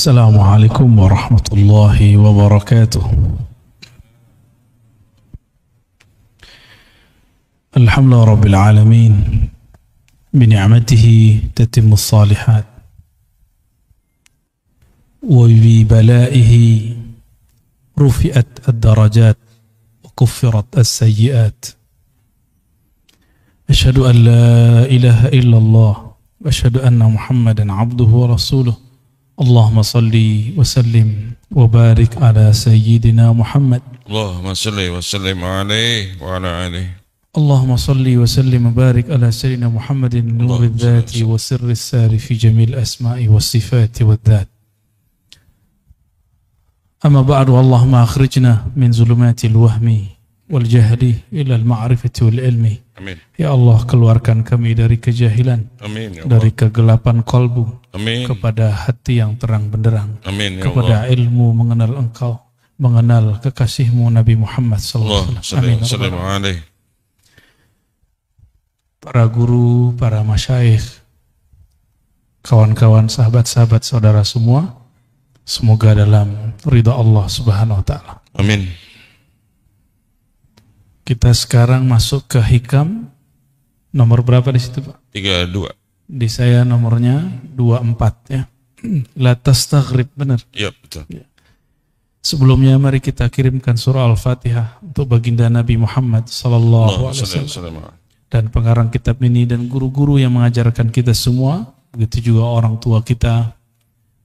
السلام عليكم ورحمة الله وبركاته. الحمد لله رب العالمين بنعمته تتم الصالحات وببلائه رفعت الدرجات وكفرت السيئات. أشهد أن لا إله إلا الله وأشهد أن محمدا عبده ورسوله. اللهم صل وسلم وبارك على سيدنا محمد. اللهم صل وسلم عليه وعلى آله. اللهم صل وسلم وبارك على سيدنا محمد نور الذات وسر السار في جميع الأسماء والصفات والذات. أما بعد، اللهم أخرجنا من ظلمات الوهم والجهل إلى المعرفة والعلم. Amin. Ya Allah, keluarkan kami dari kejahilan, Amin, ya dari kegelapan kalbu, Amin. kepada hati yang terang benderang, Amin, ya kepada Allah. ilmu mengenal Engkau, mengenal kekasihmu Nabi Muhammad sallallahu alaihi wasallam. Amin. Para guru, para masyayikh, kawan-kawan, sahabat-sahabat, saudara semua, semoga dalam ridha Allah Subhanahu wa taala. Amin. Kita sekarang masuk ke hikam nomor berapa di situ, Pak? 32. Di saya nomornya 24 ya. La tastaghrib, benar. Iya, betul. Sebelumnya mari kita kirimkan surah Al-Fatihah untuk baginda Nabi Muhammad sallallahu alaihi wasallam dan pengarang kitab ini dan guru-guru yang mengajarkan kita semua, begitu juga orang tua kita,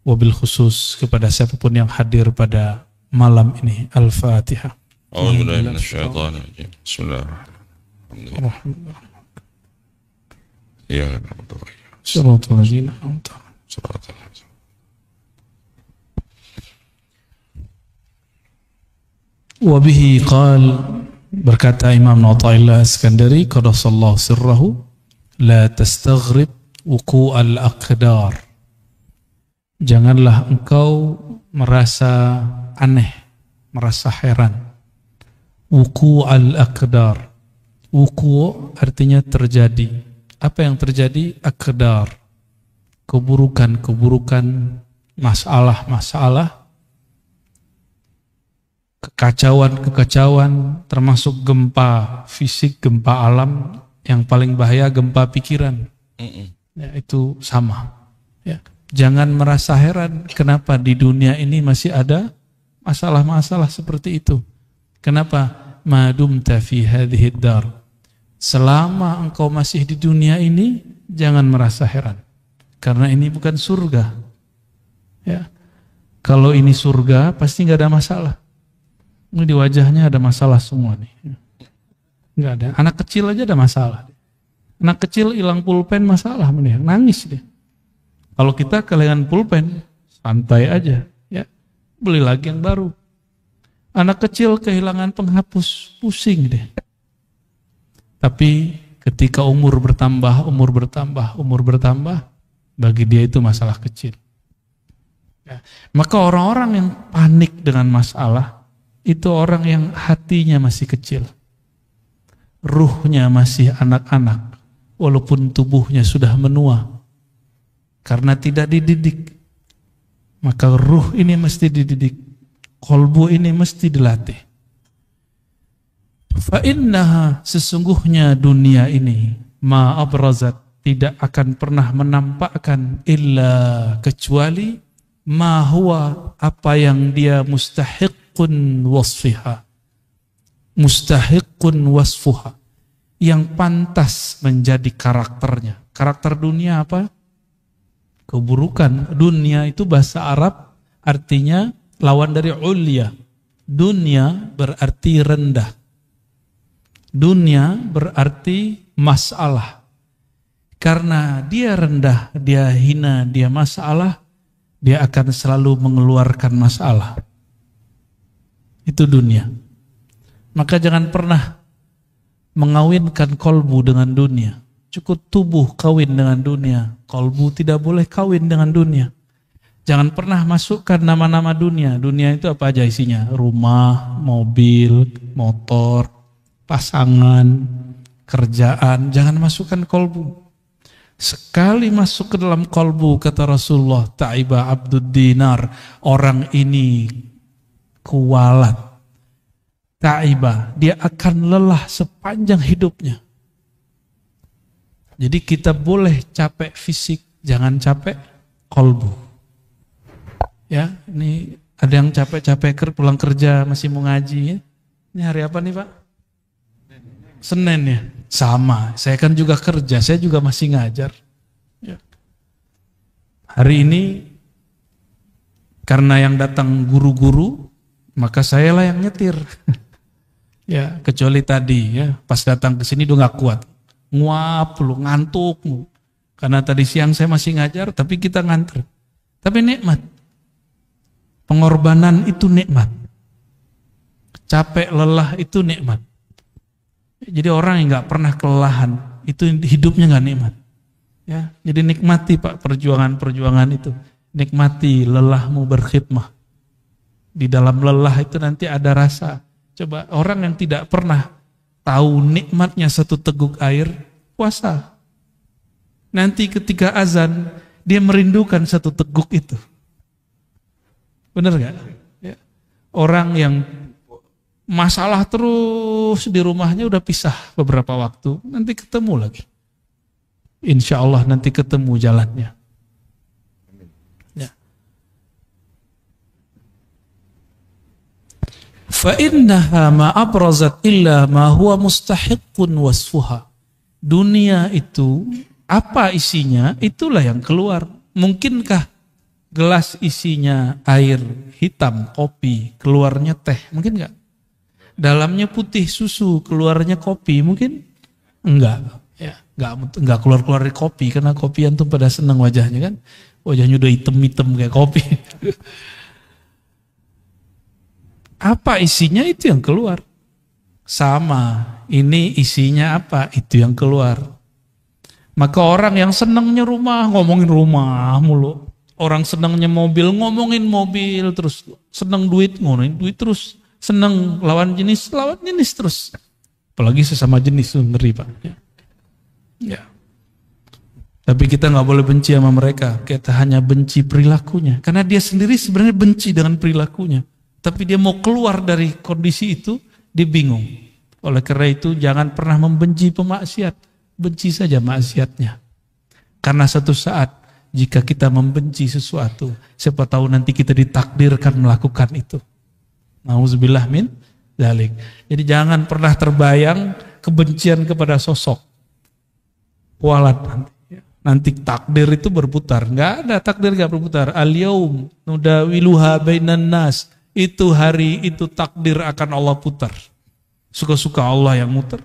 wabil khusus kepada siapapun yang hadir pada malam ini. Al-Fatihah. A'udzubillahi minasyaitonir rajim. Bismillahirrahmanirrahim. Ya Rabbal Shiratal ladzina an'amta alaihim. Wa bihi qal, berkata Imam Athaillah Iskandari qaddasallahu sirrahu, la tastaghrib wuqu'al aqdar. Janganlah engkau merasa aneh, merasa heran. Wuqu'al aqdar. Wuku' artinya terjadi. Apa yang terjadi? Aqdar. Keburukan-keburukan, masalah-masalah, kekacauan-kekacauan, termasuk gempa fisik, gempa alam, yang paling bahaya gempa pikiran. Ya, itu sama. Ya. Jangan merasa heran kenapa di dunia ini masih ada masalah-masalah seperti itu. Kenapa? Madumta fi hadhihi dar. Selama engkau masih di dunia ini, jangan merasa heran. Karena ini bukan surga. Ya. Kalau ini surga, pasti nggak ada masalah. Ini di wajahnya ada masalah semua nih. Nggak ada. Anak kecil aja ada masalah. Anak kecil hilang pulpen masalah, nangis dia. Kalau kita kehilangan pulpen, santai aja. Ya. Beli lagi yang baru. Anak kecil kehilangan penghapus, pusing deh. Tapi ketika umur bertambah, bagi dia itu masalah kecil. Ya. Maka orang-orang yang panik dengan masalah, itu orang yang hatinya masih kecil. Ruhnya masih anak-anak, walaupun tubuhnya sudah menua. Karena tidak dididik. Maka ruh ini mesti dididik. Qalbu ini mesti dilatih. Fa innaha, sesungguhnya dunia ini, ma abrazat, tidak akan pernah menampakkan illa kecuali ma huwa, apa yang dia mustahiqqun wasfiha. Mustahiqqun wasfuha, yang pantas menjadi karakternya. Karakter dunia apa? Keburukan. Dunia itu bahasa Arab artinya lawan dari ulya. Dunia berarti rendah. Dunia berarti masalah. Karena dia rendah, dia hina, dia masalah, dia akan selalu mengeluarkan masalah. Itu dunia. Maka jangan pernah mengawinkan kolbu dengan dunia. Cukup tubuh kawin dengan dunia. Kolbu tidak boleh kawin dengan dunia. Jangan pernah masukkan nama-nama dunia. Dunia itu apa aja isinya? Rumah, mobil, motor, pasangan, kerjaan. Jangan masukkan kolbu. Sekali masuk ke dalam kolbu, kata Rasulullah, ta'iba abdud dinar, orang ini kualat. Ta'iba, dia akan lelah sepanjang hidupnya. Jadi kita boleh capek fisik, jangan capek kolbu. Ya, ini ada yang capek-capek pulang kerja masih mau ngaji. Ya. Ini hari apa nih Pak? Senin ya. Sama, saya kan juga kerja, saya juga masih ngajar. Ya. Hari ini karena yang datang guru-guru, maka saya lah yang nyetir. Ya, kecuali tadi ya, pas datang ke sini udah nggak kuat, nguap lu, ngantuk lu. Karena tadi siang saya masih ngajar, tapi kita nganter. Tapi nikmat, pengorbanan itu nikmat, capek lelah itu nikmat. Jadi orang yang nggak pernah kelelahan itu hidupnya nggak nikmat. Ya, jadi nikmati Pak perjuangan itu, nikmati lelahmu berkhidmah. Di dalam lelah itu nanti ada rasa. Coba orang yang tidak pernah tahu nikmatnya satu teguk air, puasa. Nanti ketika azan dia merindukan satu teguk itu. Benar nggak? Ya. Orang yang masalah terus di rumahnya udah pisah beberapa waktu, nanti ketemu lagi. Insya Allah nanti ketemu jalannya. Ya. Fa innaha ma abrazat illa ma huwa mustahiqqun wasfuha. Dunia itu apa isinya, itulah yang keluar. Mungkinkah gelas isinya air hitam, kopi, keluarnya teh? Mungkin nggak? Dalamnya putih susu, keluarnya kopi, mungkin enggak, ya, enggak keluar dari kopi, karena kopi antum pada senang wajahnya kan, wajahnya udah hitam kayak kopi. Apa isinya itu yang keluar. Sama, ini isinya apa, itu yang keluar. Maka orang yang senangnya rumah, ngomongin rumah mulu. Orang senangnya mobil, ngomongin mobil terus. Senang duit, ngomongin duit terus. Senang lawan jenis terus. Apalagi sesama jenis itu ngeri Pak. Ya. Tapi kita nggak boleh benci sama mereka. Kita hanya benci perilakunya. Karena dia sendiri sebenarnya benci dengan perilakunya. Tapi dia mau keluar dari kondisi itu, dia bingung. Oleh karena itu jangan pernah membenci pemaksiat. Benci saja maksiatnya. Karena satu saat jika kita membenci sesuatu, siapa tahu nanti kita ditakdirkan melakukan itu. Nauzubillah min dzalik. Jadi jangan pernah terbayang kebencian kepada sosok. Kualat nanti takdir itu berputar. Enggak ada takdir enggak berputar. Al-yaum nudawiluha bainan nas. Itu hari itu takdir akan Allah putar. Suka-suka Allah yang muter.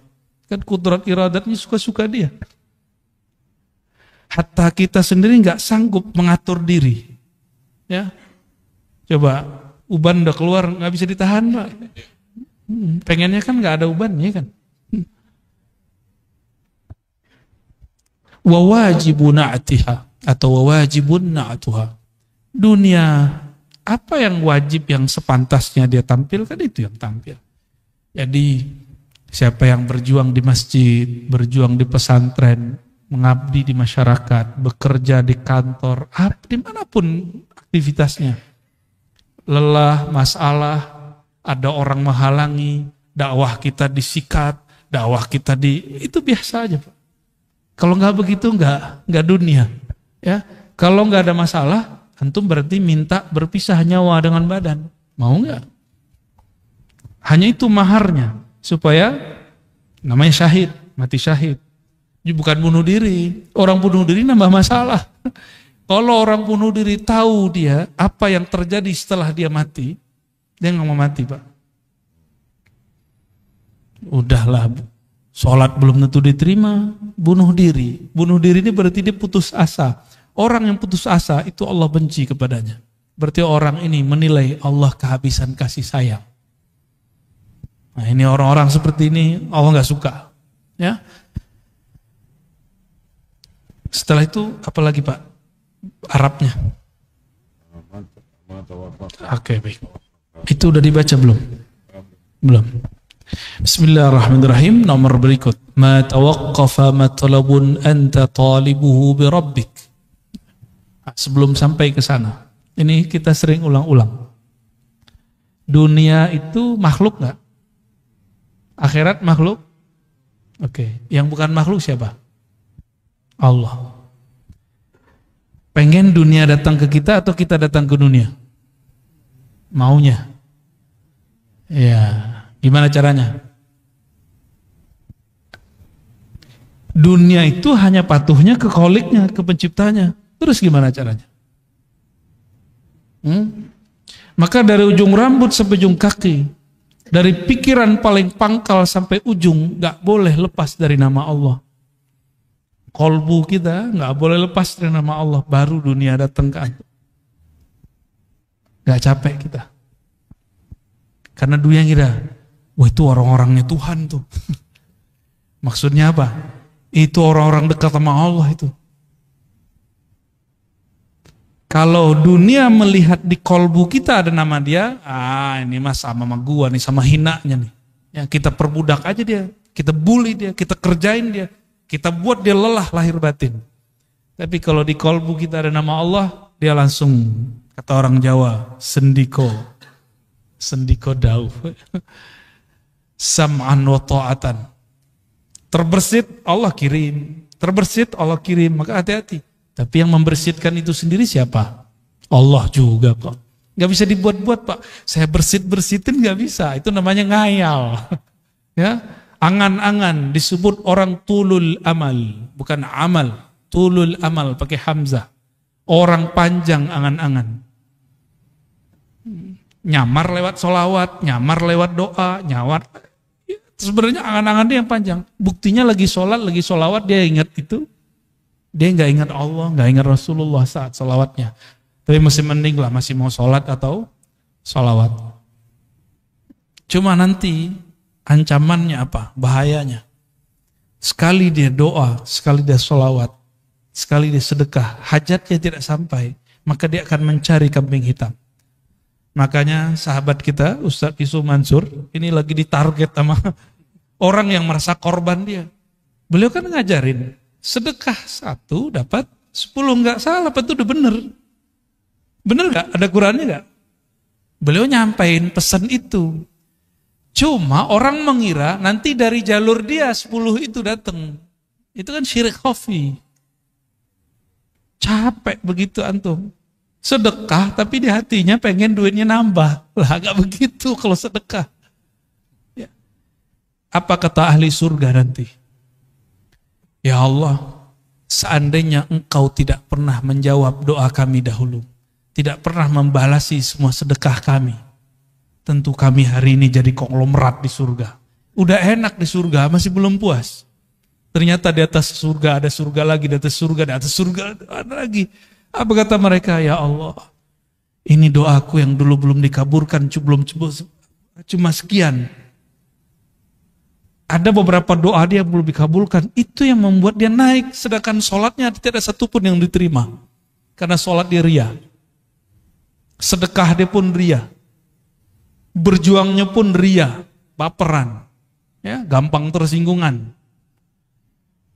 Kan kudrat iradatnya suka-suka dia. Hatta kita sendiri enggak sanggup mengatur diri. Ya. Coba uban udah keluar, nggak bisa ditahan Pak. Pengennya kan nggak ada ubannya kan. Wawajibun na'tiha atau wawajibun na'tuha. Dunia, apa yang wajib yang sepantasnya dia tampilkan itu yang tampil. Jadi siapa yang berjuang di masjid, berjuang di pesantren, mengabdi di masyarakat, bekerja di kantor, dimanapun aktivitasnya. Lelah, masalah, ada orang menghalangi, dakwah kita disikat, dakwah kita itu biasa aja Pak. Kalau nggak begitu nggak dunia, ya. Kalau nggak ada masalah, antum berarti minta berpisah nyawa dengan badan, mau nggak? Hanya itu maharnya, supaya namanya syahid, mati syahid. Bukan bunuh diri, orang bunuh diri nambah masalah. Kalau orang bunuh diri tahu dia apa yang terjadi setelah dia mati, dia nggak mau mati Pak. Udahlah, sholat belum tentu diterima, bunuh diri. Bunuh diri ini berarti dia putus asa. Orang yang putus asa itu Allah benci kepadanya. Berarti orang ini menilai Allah kehabisan kasih sayang. Nah ini orang-orang seperti ini Allah nggak suka. Ya. Setelah itu apa lagi Pak? Arabnya. Oke, baik. Itu udah dibaca belum? Belum. Bismillahirrahmanirrahim. Nomor berikut. Ma tawaqqafa matlabun anta talibuhu bi rabbik. Sebelum sampai ke sana, ini kita sering ulang-ulang. Dunia itu makhluk nggak? Akhirat makhluk? Oke. Yang bukan makhluk siapa? Allah. Pengen dunia datang ke kita atau kita datang ke dunia? Maunya. Ya. Gimana caranya? Dunia itu hanya patuhnya ke kholiknya, ke penciptanya. Terus gimana caranya? Maka dari ujung rambut sampai ujung kaki, dari pikiran paling pangkal sampai ujung, gak boleh lepas dari nama Allah. Kolbu kita gak boleh lepas dari nama Allah. Baru dunia datang ke antum. Gak capek kita. Karena dunia kira, wah itu orang-orangnya Tuhan tuh. Maksudnya apa? Itu orang-orang dekat sama Allah itu. Kalau dunia melihat di kolbu kita ada nama dia, ini mah sama gua nih, sama hinanya nih. Ya, kita perbudak aja dia, kita bully dia, kita kerjain dia, kita buat dia lelah lahir batin. Tapi kalau di kolbu kita ada nama Allah, dia langsung, kata orang Jawa, sendiko dauh. Sam'an wa ta'atan. Terbersit Allah kirim, terbersit Allah kirim, maka hati-hati. Tapi yang membersihkan itu sendiri siapa? Allah juga kok. Gak bisa dibuat-buat Pak. Saya bersihin gak bisa. Itu namanya ngayal. Ya, angan-angan disebut orang tulul amal, bukan amal. Tulul amal pakai hamzah. Orang panjang angan-angan. Nyamar lewat solawat, nyamar lewat doa, nyawar. Sebenarnya angan-angan dia yang panjang. Buktinya lagi sholat, lagi solawat dia ingat itu. Dia nggak ingat Allah, nggak ingat Rasulullah saat sholawatnya. Tapi masih mending lah, masih mau sholat atau sholawat. Cuma nanti ancamannya apa? Bahayanya. Sekali dia doa, sekali dia sholawat, sekali dia sedekah, hajatnya tidak sampai, maka dia akan mencari kambing hitam. Makanya sahabat kita, Ustadz Isu Mansur, ini lagi ditarget sama orang yang merasa korban dia. Beliau kan ngajarin, sedekah 1 dapat 10, nggak salah, itu udah bener. Bener nggak? Ada Qurannya nggak? Beliau nyampain pesan itu. Cuma orang mengira nanti dari jalur dia 10 itu datang. Itu kan syirik khafi. Capek begitu antum. Sedekah tapi di hatinya pengen duitnya nambah. Lah gak begitu kalau sedekah. Ya. Apa kata ahli surga nanti? Ya Allah, seandainya engkau tidak pernah menjawab doa kami dahulu, tidak pernah membalasi semua sedekah kami, tentu kami hari ini jadi konglomerat di surga. Udah enak di surga, masih belum puas. Ternyata di atas surga ada surga lagi, di atas surga ada lagi. Apa kata mereka? Ya Allah, ini doaku yang dulu belum dikaburkan, cuma sekian. Ada beberapa doa dia belum dikabulkan, itu yang membuat dia naik. Sedangkan sholatnya tidak ada satupun yang diterima. Karena sholat dia ria. Sedekah dia pun ria. Berjuangnya pun ria, baperan. Ya, gampang tersinggungan.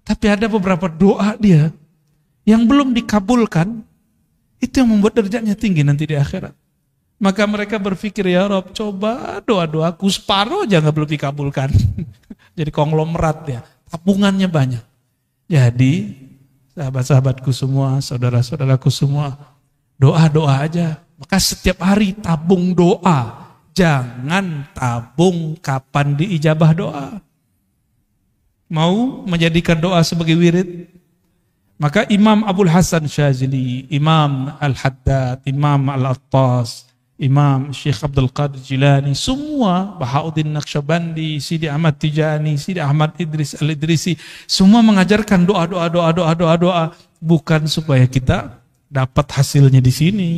Tapi ada beberapa doa dia yang belum dikabulkan, itu yang membuat derajatnya tinggi nanti di akhirat. Maka mereka berpikir, ya Rob, coba doa-doaku separuh aja nggak belum dikabulkan. Jadi konglomerat ya, tabungannya banyak. Jadi sahabat-sahabatku semua, saudara-saudaraku semua, doa-doa aja. Maka setiap hari tabung doa. Jangan tabung kapan diijabah doa. Mau menjadikan doa sebagai wirid? Maka Imam Abul Hasan Syazili, Imam Al-Haddad, Imam Al-Attas, Imam Syekh Abdul Qadir Jilani, semua, Bahauddin Naqsyabandi, Sidi Ahmad Tijani, Sidi Ahmad Idris Al-Idrisi, semua mengajarkan doa, bukan supaya kita dapat hasilnya di sini.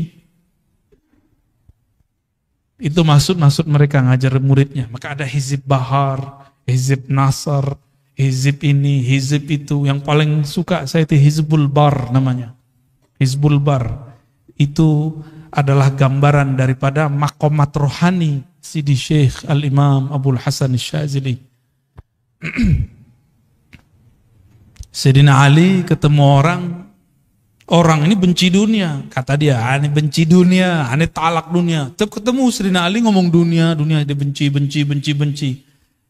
Itu maksud mereka ngajar muridnya. Maka ada Hizib Bahar, Hizib Nasr, Hizib ini, hizib itu. Yang paling suka saya itu Hizbul Bar namanya. Hizbul Bar itu adalah gambaran daripada makomat rohani Sidi Syekh Al-Imam Abul Hasan Syazili. Sayyidina Ali ketemu orang ini benci dunia. Kata dia, ini benci dunia, ini talak dunia. Tetap ketemu Sayyidina Ali ngomong dunia, dia benci.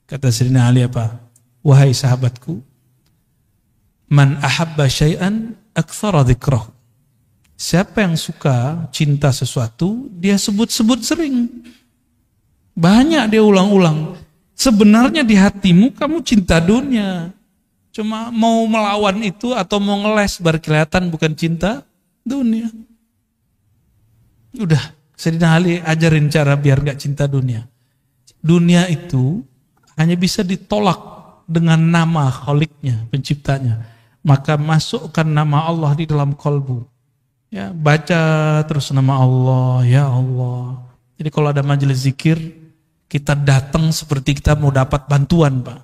Kata Sayyidina Ali apa? Wahai sahabatku, man ahabba syai'an aktsara dzikrahu. Siapa yang suka cinta sesuatu, dia sebut-sebut sering. Banyak dia ulang-ulang. Sebenarnya di hatimu kamu cinta dunia. Cuma mau melawan itu atau mau ngeles baru kelihatan bukan cinta dunia. Udah, Sayyidina Ali ajarin cara biar gak cinta dunia. Dunia itu hanya bisa ditolak dengan nama Khaliknya, penciptanya. Maka masukkan nama Allah di dalam kolbu. Ya, baca terus nama Allah, ya Allah. Jadi kalau ada majelis zikir, kita datang seperti kita mau dapat bantuan, Pak.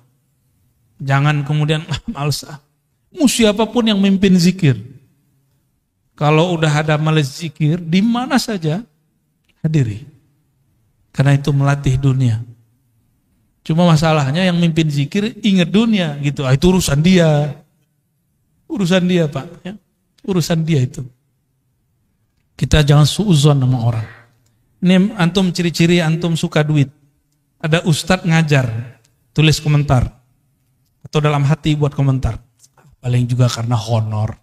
Jangan kemudian males. Mau siapapun yang mimpin zikir. Kalau udah ada majelis zikir, di mana saja hadiri. Karena itu melatih dunia. Cuma masalahnya yang mimpin zikir ingat dunia gitu. Itu urusan dia. Urusan dia, Pak, ya. Urusan dia itu. Kita jangan suuzon sama orang. Ini antum ciri-ciri antum suka duit. Ada ustadz ngajar, tulis komentar. Atau dalam hati buat komentar. Paling juga karena honor.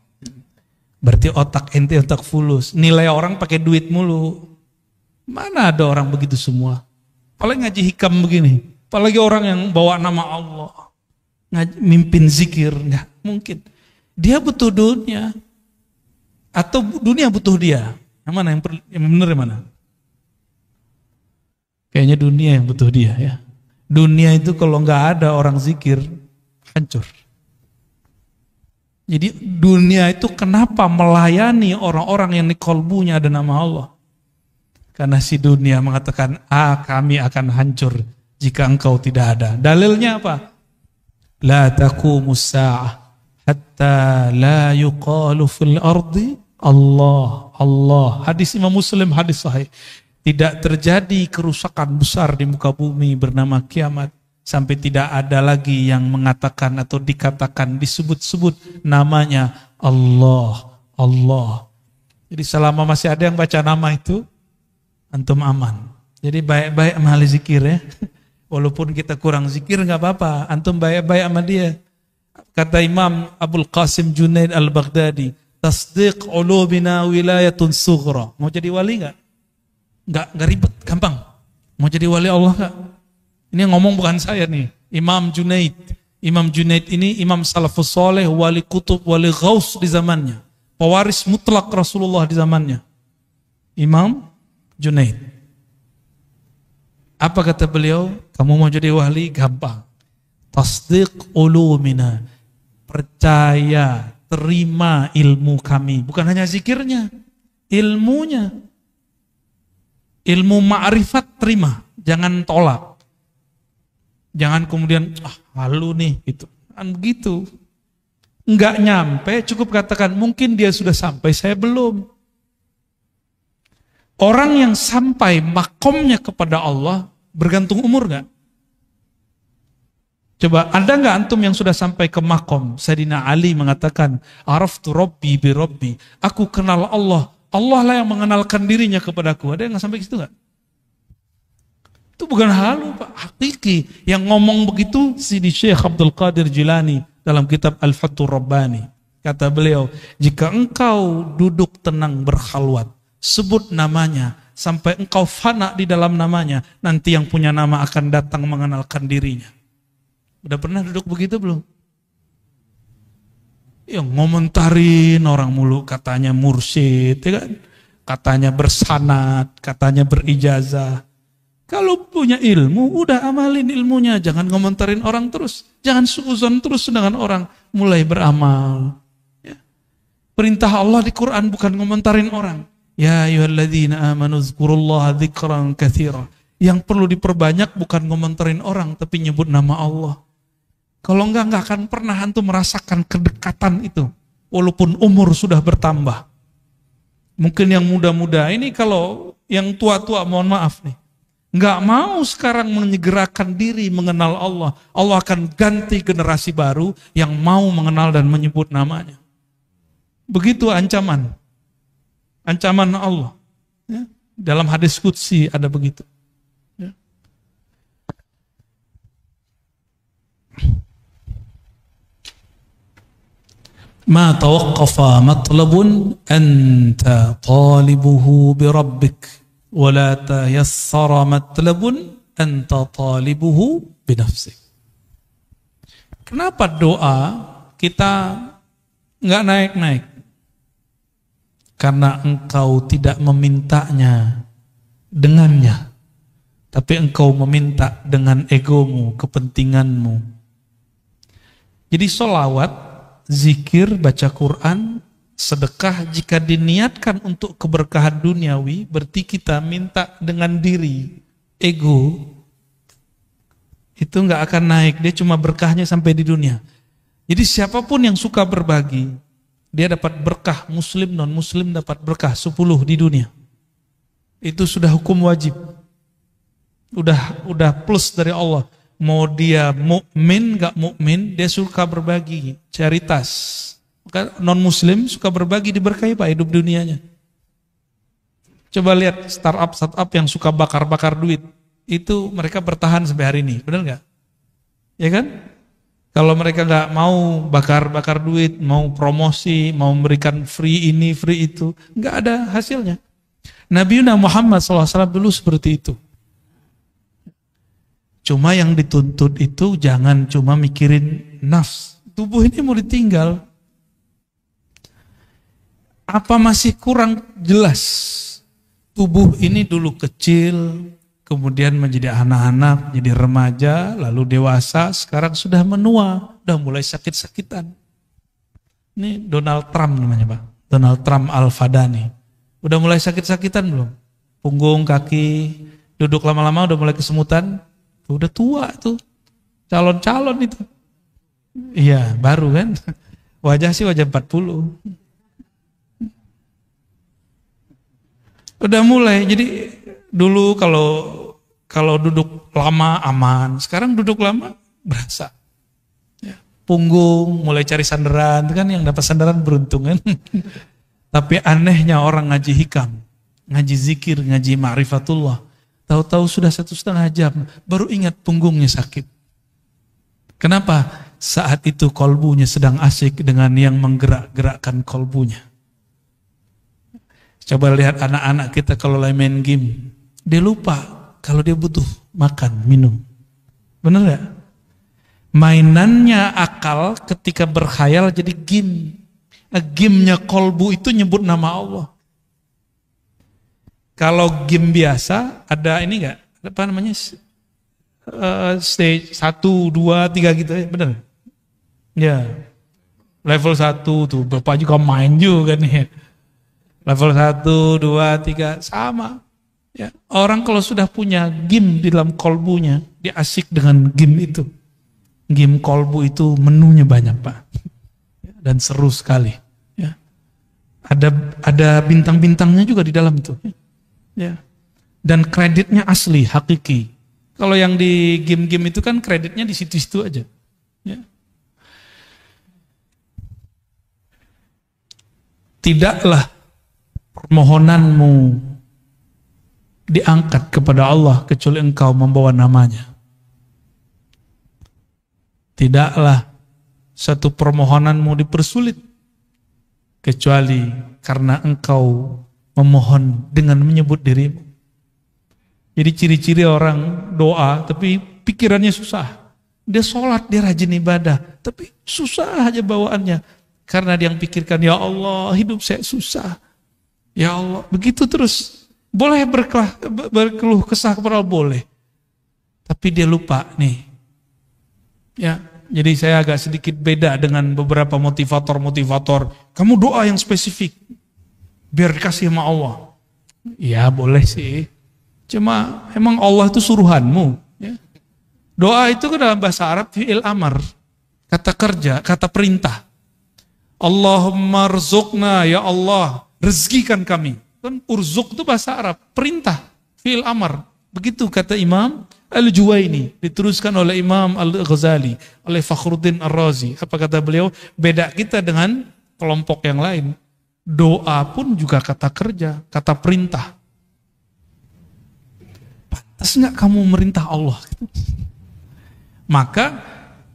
Berarti otak ente otak fulus. Nilai orang pakai duit mulu. Mana ada orang begitu semua? Paling ngaji hikam begini. Apalagi orang yang bawa nama Allah. Mimpin zikir, enggak mungkin. Dia butuh dunia. Atau dunia butuh dia. Yang mana yang benar yang mana? Kayaknya dunia yang butuh dia ya. Dunia itu kalau nggak ada orang zikir hancur. Jadi dunia itu kenapa melayani orang-orang yang di kolbunya ada nama Allah? Karena si dunia mengatakan, kami akan hancur jika engkau tidak ada. Dalilnya apa? La taqumus sa'ah hatta la yuqalu fil ardi Allah, Allah. Hadis Imam Muslim, hadis sahih. Tidak terjadi kerusakan besar di muka bumi bernama kiamat sampai tidak ada lagi yang mengatakan atau dikatakan disebut-sebut namanya Allah, Allah. Jadi selama masih ada yang baca nama itu, antum aman. Jadi baik-baik sama ahli zikir ya. Walaupun kita kurang zikir nggak apa-apa, antum baik-baik sama dia. Kata Imam Abul Qasim Junaid Al-Baghdadi, tasdiq ulubina wilayatun sughra. Mau jadi wali nggak? Nggak ribet, gampang. Mau jadi wali Allah nggak? Ini yang ngomong bukan saya nih, Imam Junaid. Imam Junaid ini imam salafus soleh, wali kutub, wali ghaus di zamannya. Pewaris mutlak Rasulullah di zamannya. Imam Junaid. Apa kata beliau? Kamu mau jadi wali? Gampang. Tasdiq ulumina. Percaya, terima ilmu kami. Bukan hanya zikirnya, ilmunya. Ilmu ma'rifat terima, jangan tolak. Jangan kemudian, halu nih, gitu. Kan begitu. Enggak nyampe, cukup katakan, mungkin dia sudah sampai, saya belum. Orang yang sampai makomnya kepada Allah, bergantung umur enggak? Coba, ada enggak antum yang sudah sampai ke makom? Sayyidina Ali mengatakan, araftu rabbi bi rabbi. Aku kenal Allah. Allah lah yang mengenalkan dirinya kepadaku. Ada yang nggak sampai ke situ nggak? Itu bukan halu, Pak. Hakiki. Yang ngomong begitu Sidi Syekh Abdul Qadir Jilani dalam kitab Al-Fathur Rabbani. Kata beliau, jika engkau duduk tenang berkhalwat, sebut namanya sampai engkau fana di dalam namanya, nanti yang punya nama akan datang mengenalkan dirinya. Udah pernah duduk begitu belum? Yang ngomentarin orang mulu, katanya mursyid, ya kan? Katanya bersanad, katanya berijazah. Kalau punya ilmu, udah amalin ilmunya. Jangan ngomentarin orang terus. Jangan suuzon terus dengan orang. Mulai beramal. Ya. Perintah Allah di Quran bukan ngomentarin orang. Ya ayyuhalladzina amanu dzkurullaha dzikran katsira. Yang perlu diperbanyak bukan ngomentarin orang, tapi nyebut nama Allah. Kalau enggak akan pernah antum merasakan kedekatan itu. Walaupun umur sudah bertambah. Mungkin yang muda-muda, ini kalau yang tua-tua mohon maaf nih. nggak mau sekarang menyegerakan diri mengenal Allah, Allah akan ganti generasi baru yang mau mengenal dan menyebut namanya. Begitu ancaman Allah. Ya. Dalam hadis qudsi ada begitu. Ya. Ma tawaqqafa matlabun anta talibuhu birabbik. ولا تيسر مطلب أنت طالبه بنفسك. Kenapa doa kita nggak naik-naik? Karena engkau tidak memintanya dengannya, tapi engkau meminta dengan egomu, kepentinganmu. Jadi sholawat, zikir, baca Quran, sedekah jika diniatkan untuk keberkahan duniawi, berarti kita minta dengan diri, ego, itu nggak akan naik, dia cuma berkahnya sampai di dunia. Jadi siapapun yang suka berbagi, dia dapat berkah, muslim, non muslim dapat berkah 10 di dunia. Itu sudah hukum wajib. Udah plus dari Allah. Mau dia mukmin, nggak mukmin, dia suka berbagi, charitas. Non-muslim suka berbagi, diberkahi Pak hidup dunianya. Coba lihat startup yang suka bakar-bakar duit, itu mereka bertahan sampai hari ini, benar nggak? Ya kan? Kalau mereka nggak mau bakar-bakar duit, mau promosi, mau memberikan free ini, free itu, nggak ada hasilnya. Nabi Muhammad SAW dulu seperti itu. Cuma yang dituntut itu jangan cuma mikirin nafs, tubuh ini mau ditinggal. Apa masih kurang jelas? Tubuh ini dulu kecil, kemudian menjadi anak-anak, jadi remaja, lalu dewasa, sekarang sudah menua, sudah mulai sakit-sakitan. Ini Donald Trump namanya Pak, Donald Trump Al-Fadani. Udah mulai sakit-sakitan belum? Punggung, kaki, duduk lama-lama udah mulai kesemutan, udah tua tuh, calon-calon itu. Iya, baru kan, wajah sih wajah 40. Udah mulai, jadi dulu kalau duduk lama aman, sekarang duduk lama berasa. Ya, punggung, mulai cari sandaran, itu kan yang dapat sandaran beruntung kan. Tapi anehnya orang ngaji hikam, ngaji zikir, ngaji ma'rifatullah, tahu-tahu sudah 1,5 jam, baru ingat punggungnya sakit. Kenapa? Saat itu kolbunya sedang asik dengan yang menggerak-gerakkan kolbunya. Coba lihat anak-anak kita kalau lagi main game, dia lupa kalau dia butuh makan, minum. Benar gak? Mainannya akal ketika berkhayal jadi game. Game-nya kolbu itu nyebut nama Allah. Kalau game biasa ada ini gak? Apa namanya? Stage 1, 2, 3 gitu ya, benar? Ya. Level 1 tuh, Bapak juga main juga nih. Level 1, 2, 3 sama. Ya, orang kalau sudah punya game di dalam kolbunya, dia asik dengan game itu. Game kolbu itu menunya banyak Pak, dan seru sekali. Ya, ada bintang-bintangnya juga di dalam itu. Ya, dan kreditnya asli, hakiki. Kalau yang di game-game itu kan kreditnya di situ-situ aja. Ya. Tidaklah permohonanmu diangkat kepada Allah kecuali engkau membawa namanya. Tidaklah satu permohonanmu dipersulit kecuali karena engkau memohon dengan menyebut dirimu. Jadi ciri-ciri orang doa tapi pikirannya susah. Dia sholat, dia rajin ibadah, tapi susah aja bawaannya. Karena dia yang pikirkan, ya Allah hidup saya susah. Ya Allah, begitu terus. Boleh berkeluh kesah kepada Allah, boleh. Tapi dia lupa nih. Ya, jadi saya agak sedikit beda dengan beberapa motivator. Kamu doa yang spesifik, biar dikasih sama Allah. Ya boleh sih. Cuma emang Allah itu suruhanmu. Ya. Doa itu kan dalam bahasa Arab fi'il amar. Kata kerja, kata perintah. Allahumma rzuqna, ya Allah, rezekikan kami. Kan urzuk itu bahasa Arab, perintah, fi'il amar. Begitu kata Imam Al-Juwaini, diteruskan oleh Imam Al-Ghazali, oleh Fakhruddin Ar-Razi. Apa kata beliau? Beda kita dengan kelompok yang lain. Doa pun juga kata kerja, kata perintah. Pantas nggak kamu merintah Allah? Maka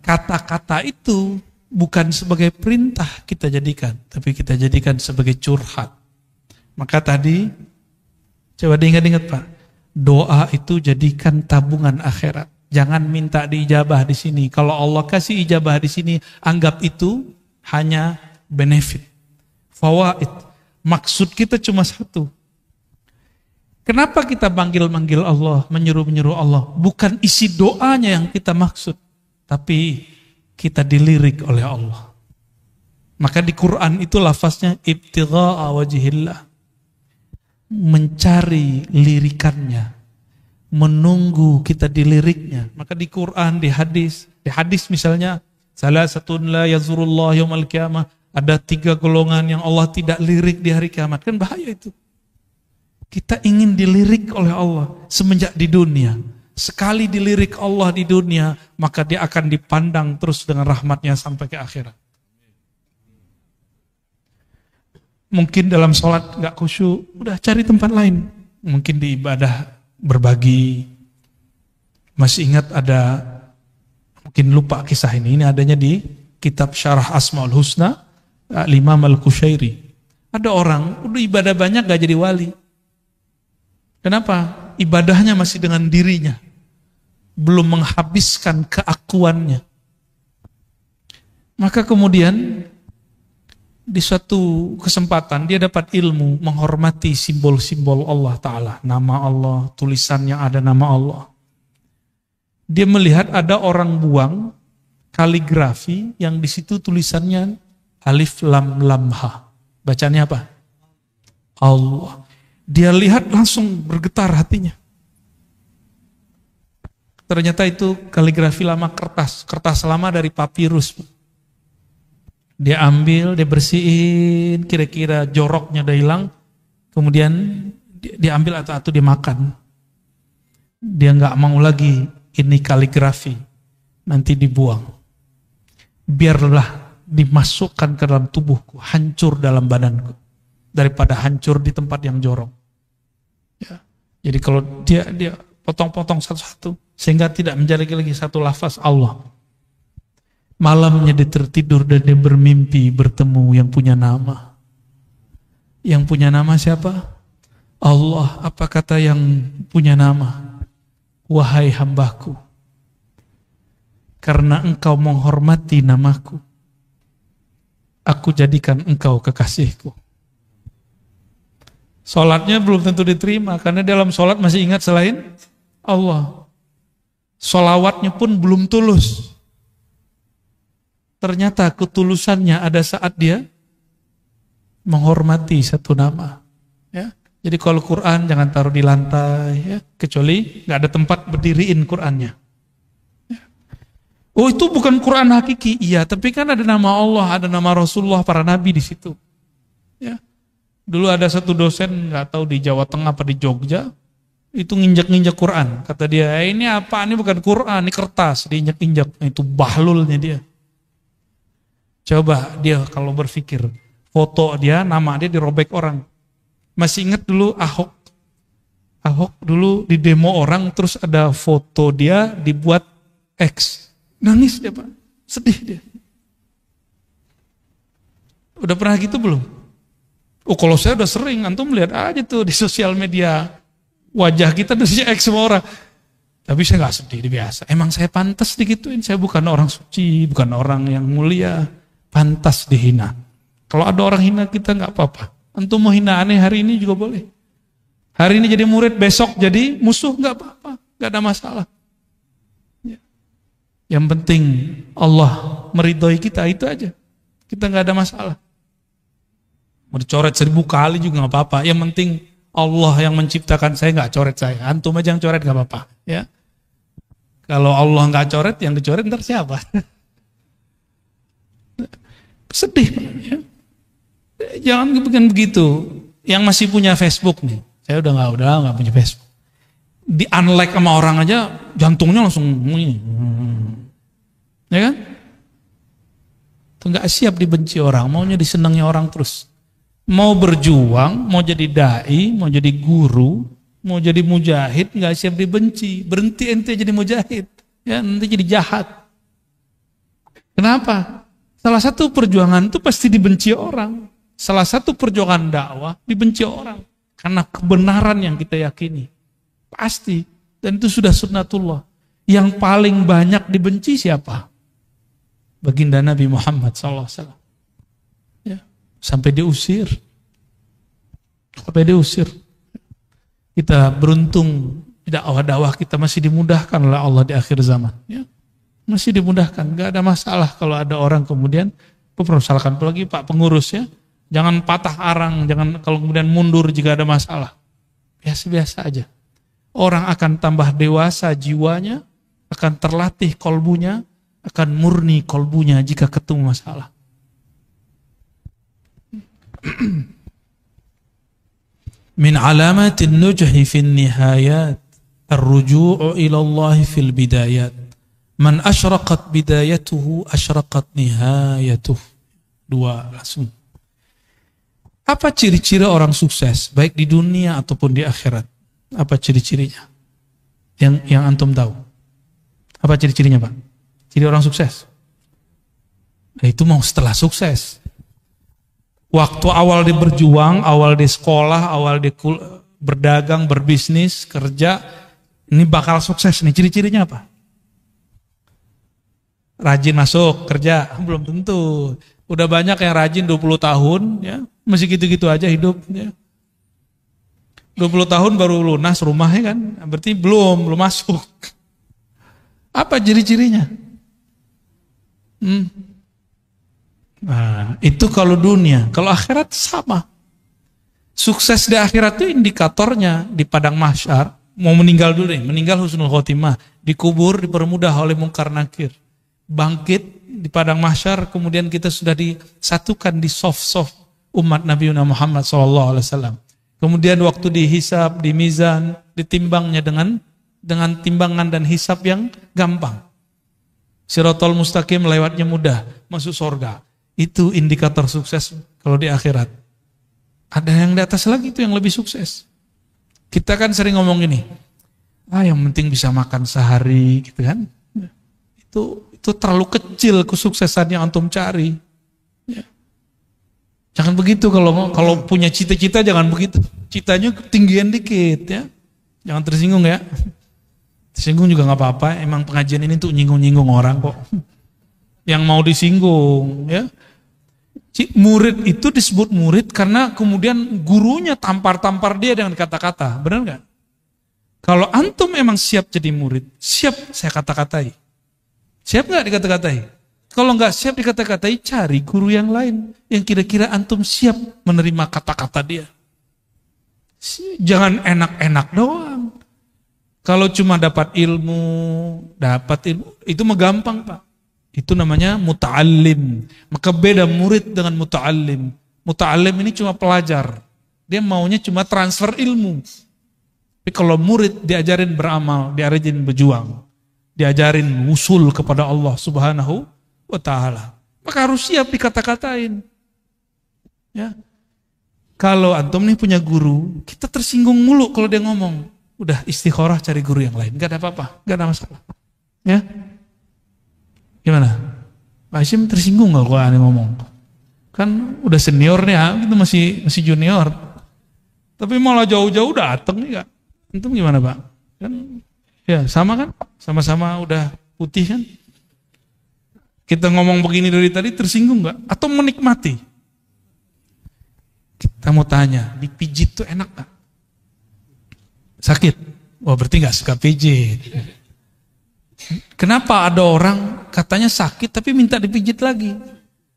kata-kata itu bukan sebagai perintah kita jadikan, tapi kita jadikan sebagai curhat. Maka tadi, coba diingat-ingat Pak, doa itu jadikan tabungan akhirat. Jangan minta diijabah di sini. Kalau Allah kasih ijabah di sini, anggap itu hanya benefit, fawaid. Maksud kita cuma satu. Kenapa kita manggil-manggil Allah, menyuruh-menyuruh Allah? Bukan isi doanya yang kita maksud, tapi kita dilirik oleh Allah. Maka di Quran itu lafaznya ibtigha'a wajhillah. Mencari lirikannya, menunggu kita diliriknya. Maka di Quran, di hadis misalnya, salah satu la yazurullah yaumal qiyamah, ada 3 golongan yang Allah tidak lirik di hari kiamat. Kan bahaya itu. Kita ingin dilirik oleh Allah semenjak di dunia. Sekali dilirik Allah di dunia, maka dia akan dipandang terus dengan rahmatnya sampai ke akhirat. Mungkin dalam sholat gak khusyuk, udah cari tempat lain. Mungkin di ibadah berbagi. Masih ingat ada, mungkin lupa kisah ini adanya di kitab Syarah Asmaul Husna, Imam Al-Qushairi. Ada orang, udah ibadah banyak gak jadi wali. Kenapa? Ibadahnya masih dengan dirinya. Belum menghabiskan keakuannya. Maka kemudian di suatu kesempatan dia dapat ilmu menghormati simbol-simbol Allah Ta'ala. Nama Allah, tulisan yang ada nama Allah. Dia melihat ada orang buang kaligrafi yang di situ tulisannya alif lam lam ha. Bacanya apa? Allah. Dia lihat langsung bergetar hatinya. Ternyata itu kaligrafi lama kertas lama dari papirus. Dia ambil, dia bersihin, kira-kira joroknya udah hilang, kemudian dia ambil atau dia makan. Dia nggak mau lagi ini kaligrafi, nanti dibuang. Biarlah dimasukkan ke dalam tubuhku, hancur dalam badanku, daripada hancur di tempat yang jorok. Ya. Jadi kalau dia potong-potong satu-satu, sehingga tidak menjadi lagi satu lafaz Allah. Malamnya dia tertidur dan dia bermimpi bertemu yang punya nama. Yang punya nama siapa? Allah. Apa kata yang punya nama? Wahai hambaku, karena engkau menghormati namaku, aku jadikan engkau kekasihku. Sholatnya belum tentu diterima, karena dalam sholat masih ingat selain Allah. Sholawatnya pun belum tulus. Ternyata ketulusannya ada saat dia menghormati satu nama. Ya. Jadi kalau Quran jangan taruh di lantai, ya. Kecuali nggak ada tempat berdiriin Qurannya. Ya. Oh itu bukan Quran hakiki, iya. Tapi kan ada nama Allah, ada nama Rasulullah, para nabi di situ. Ya. Dulu ada satu dosen nggak tahu di Jawa Tengah apa di Jogja, itu nginjak-nginjak Quran. Kata dia, ini apa? Ini bukan Quran, ini kertas. Diinjak-injak. Itu bahlulnya dia. Coba dia kalau berpikir, foto dia, nama dia dirobek orang. Masih ingat dulu Ahok? Ahok dulu di demo orang, terus ada foto dia dibuat X. Nangis dia Pak, sedih dia. Udah pernah gitu belum? Oh kalau saya udah sering, antum lihat aja tuh di sosial media. Wajah kita udah X semua orang. Tapi saya gak sedih, biasa. Emang saya pantas digituin, saya bukan orang suci, bukan orang yang mulia. Pantas dihina. Kalau ada orang hina kita nggak apa-apa. Antum mau hina aneh hari ini juga boleh. Hari ini jadi murid, besok jadi musuh nggak apa-apa, nggak ada masalah. Ya. Yang penting Allah meridhoi kita, itu aja. Kita nggak ada masalah. Mau dicoret 1000 kali juga nggak apa-apa. Yang penting Allah yang menciptakan saya nggak coret saya. Antum aja yang coret nggak apa-apa. Ya. Kalau Allah nggak coret, yang dicoret ntar siapa? Sedih, ya. Jangan bikin begitu. Yang masih punya Facebook nih, saya udah nggak punya Facebook. di unlike sama orang aja jantungnya langsung ini. Ya kan? Itu nggak siap dibenci orang, maunya disenangi orang terus. Mau berjuang, mau jadi dai, mau jadi guru, mau jadi mujahid, nggak siap dibenci. Berhenti ente jadi mujahid, ya nanti jadi jahat. Kenapa? Salah satu perjuangan itu pasti dibenci orang. Salah satu perjuangan dakwah dibenci orang karena kebenaran yang kita yakini. Pasti, dan itu sudah sunnatullah. Yang paling banyak dibenci siapa? Baginda Nabi Muhammad SAW. Ya, sampai diusir. Kita beruntung dakwah kita masih dimudahkan oleh Allah di akhir zaman. Ya, masih dimudahkan, nggak ada masalah kalau ada orang kemudian, misalkan apalagi Pak pengurus ya, jangan patah arang, jangan kalau kemudian mundur jika ada masalah. Biasa-biasa aja. Orang akan tambah dewasa jiwanya, akan terlatih kolbunya, akan murni kolbunya jika ketemu masalah. Min alamatin nujhi fin nihayat ar-ruju'u ila Allah fil bidayat. Man asyraqat bidayatuhu asyraqat nihayatuh. Dua langsung. Apa ciri-ciri orang sukses baik di dunia ataupun di akhirat? Apa ciri-cirinya? Yang antum tahu. Apa ciri-cirinya, Pak? Ciri orang sukses. Nah, itu mau setelah sukses. Waktu awal dia berjuang, awal dia sekolah, awal dia berdagang, berbisnis, kerja, ini bakal sukses nih. Ciri-cirinya apa? Rajin masuk kerja, belum tentu. Udah banyak yang rajin 20 tahun, ya masih gitu-gitu aja hidup. Ya. 20 tahun baru lunas rumahnya kan, berarti belum masuk. Apa ciri-cirinya? Nah, itu kalau dunia. Kalau akhirat sama. Sukses di akhirat itu indikatornya di padang mahsyar. Mau meninggal dulu nih, meninggal husnul khotimah. Dikubur, dipermudah oleh mungkar nakir. Bangkit di padang mahsyar, kemudian kita sudah disatukan di soft umat Nabi Muhammad SAW. Kemudian waktu dihisab, di mizan, ditimbangnya dengan timbangan dan hisab yang gampang. Siratal mustaqim lewatnya mudah, masuk surga. Itu indikator sukses kalau di akhirat. Ada yang di atas lagi itu yang lebih sukses. Kita kan sering ngomong gini, yang penting bisa makan sehari, gitu kan? Itu terlalu kecil kesuksesan yang antum cari. Ya. Jangan begitu kalau punya cita-cita, jangan begitu. Citanya ketinggian dikit ya. Jangan tersinggung ya. Tersinggung juga nggak apa-apa. Emang pengajian ini tuh nyinggung-nyinggung orang kok. Yang mau disinggung ya. Murid itu disebut murid karena kemudian gurunya tampar-tampar dia dengan kata-kata. Benar nggak? Kalau antum emang siap jadi murid, siap saya kata-katai. Siap nggak dikata-katai? Kalau nggak siap dikata-katai, cari guru yang lain yang kira-kira antum siap menerima kata-kata dia. Jangan enak-enak doang. Kalau cuma dapat ilmu, itu mah gampang Pak. Itu namanya muta'allim. Maka beda murid dengan muta'allim. Muta'allim ini cuma pelajar. Dia maunya cuma transfer ilmu. Tapi kalau murid diajarin beramal, diajarin berjuang, diajarin usul kepada Allah Subhanahu wa ta'ala. Maka harus siap dikata-katain. Ya. Kalau antum nih punya guru, kita tersinggung mulu kalau dia ngomong. Udah istikharah cari guru yang lain. Gak ada apa-apa, gak ada masalah. Ya. Gimana? Pak Hashim tersinggung gak kalau aneh ngomong? Kan udah senior nih, kita masih junior. Tapi malah jauh-jauh dateng nih Kak. Antum gimana Pak? Kan ya sama kan? Sama-sama udah putih kan? Kita ngomong begini dari tadi tersinggung gak? Atau menikmati? Kita mau tanya, dipijit tuh enak gak? Sakit? Wah berarti gak suka pijit. Kenapa ada orang katanya sakit tapi minta dipijit lagi?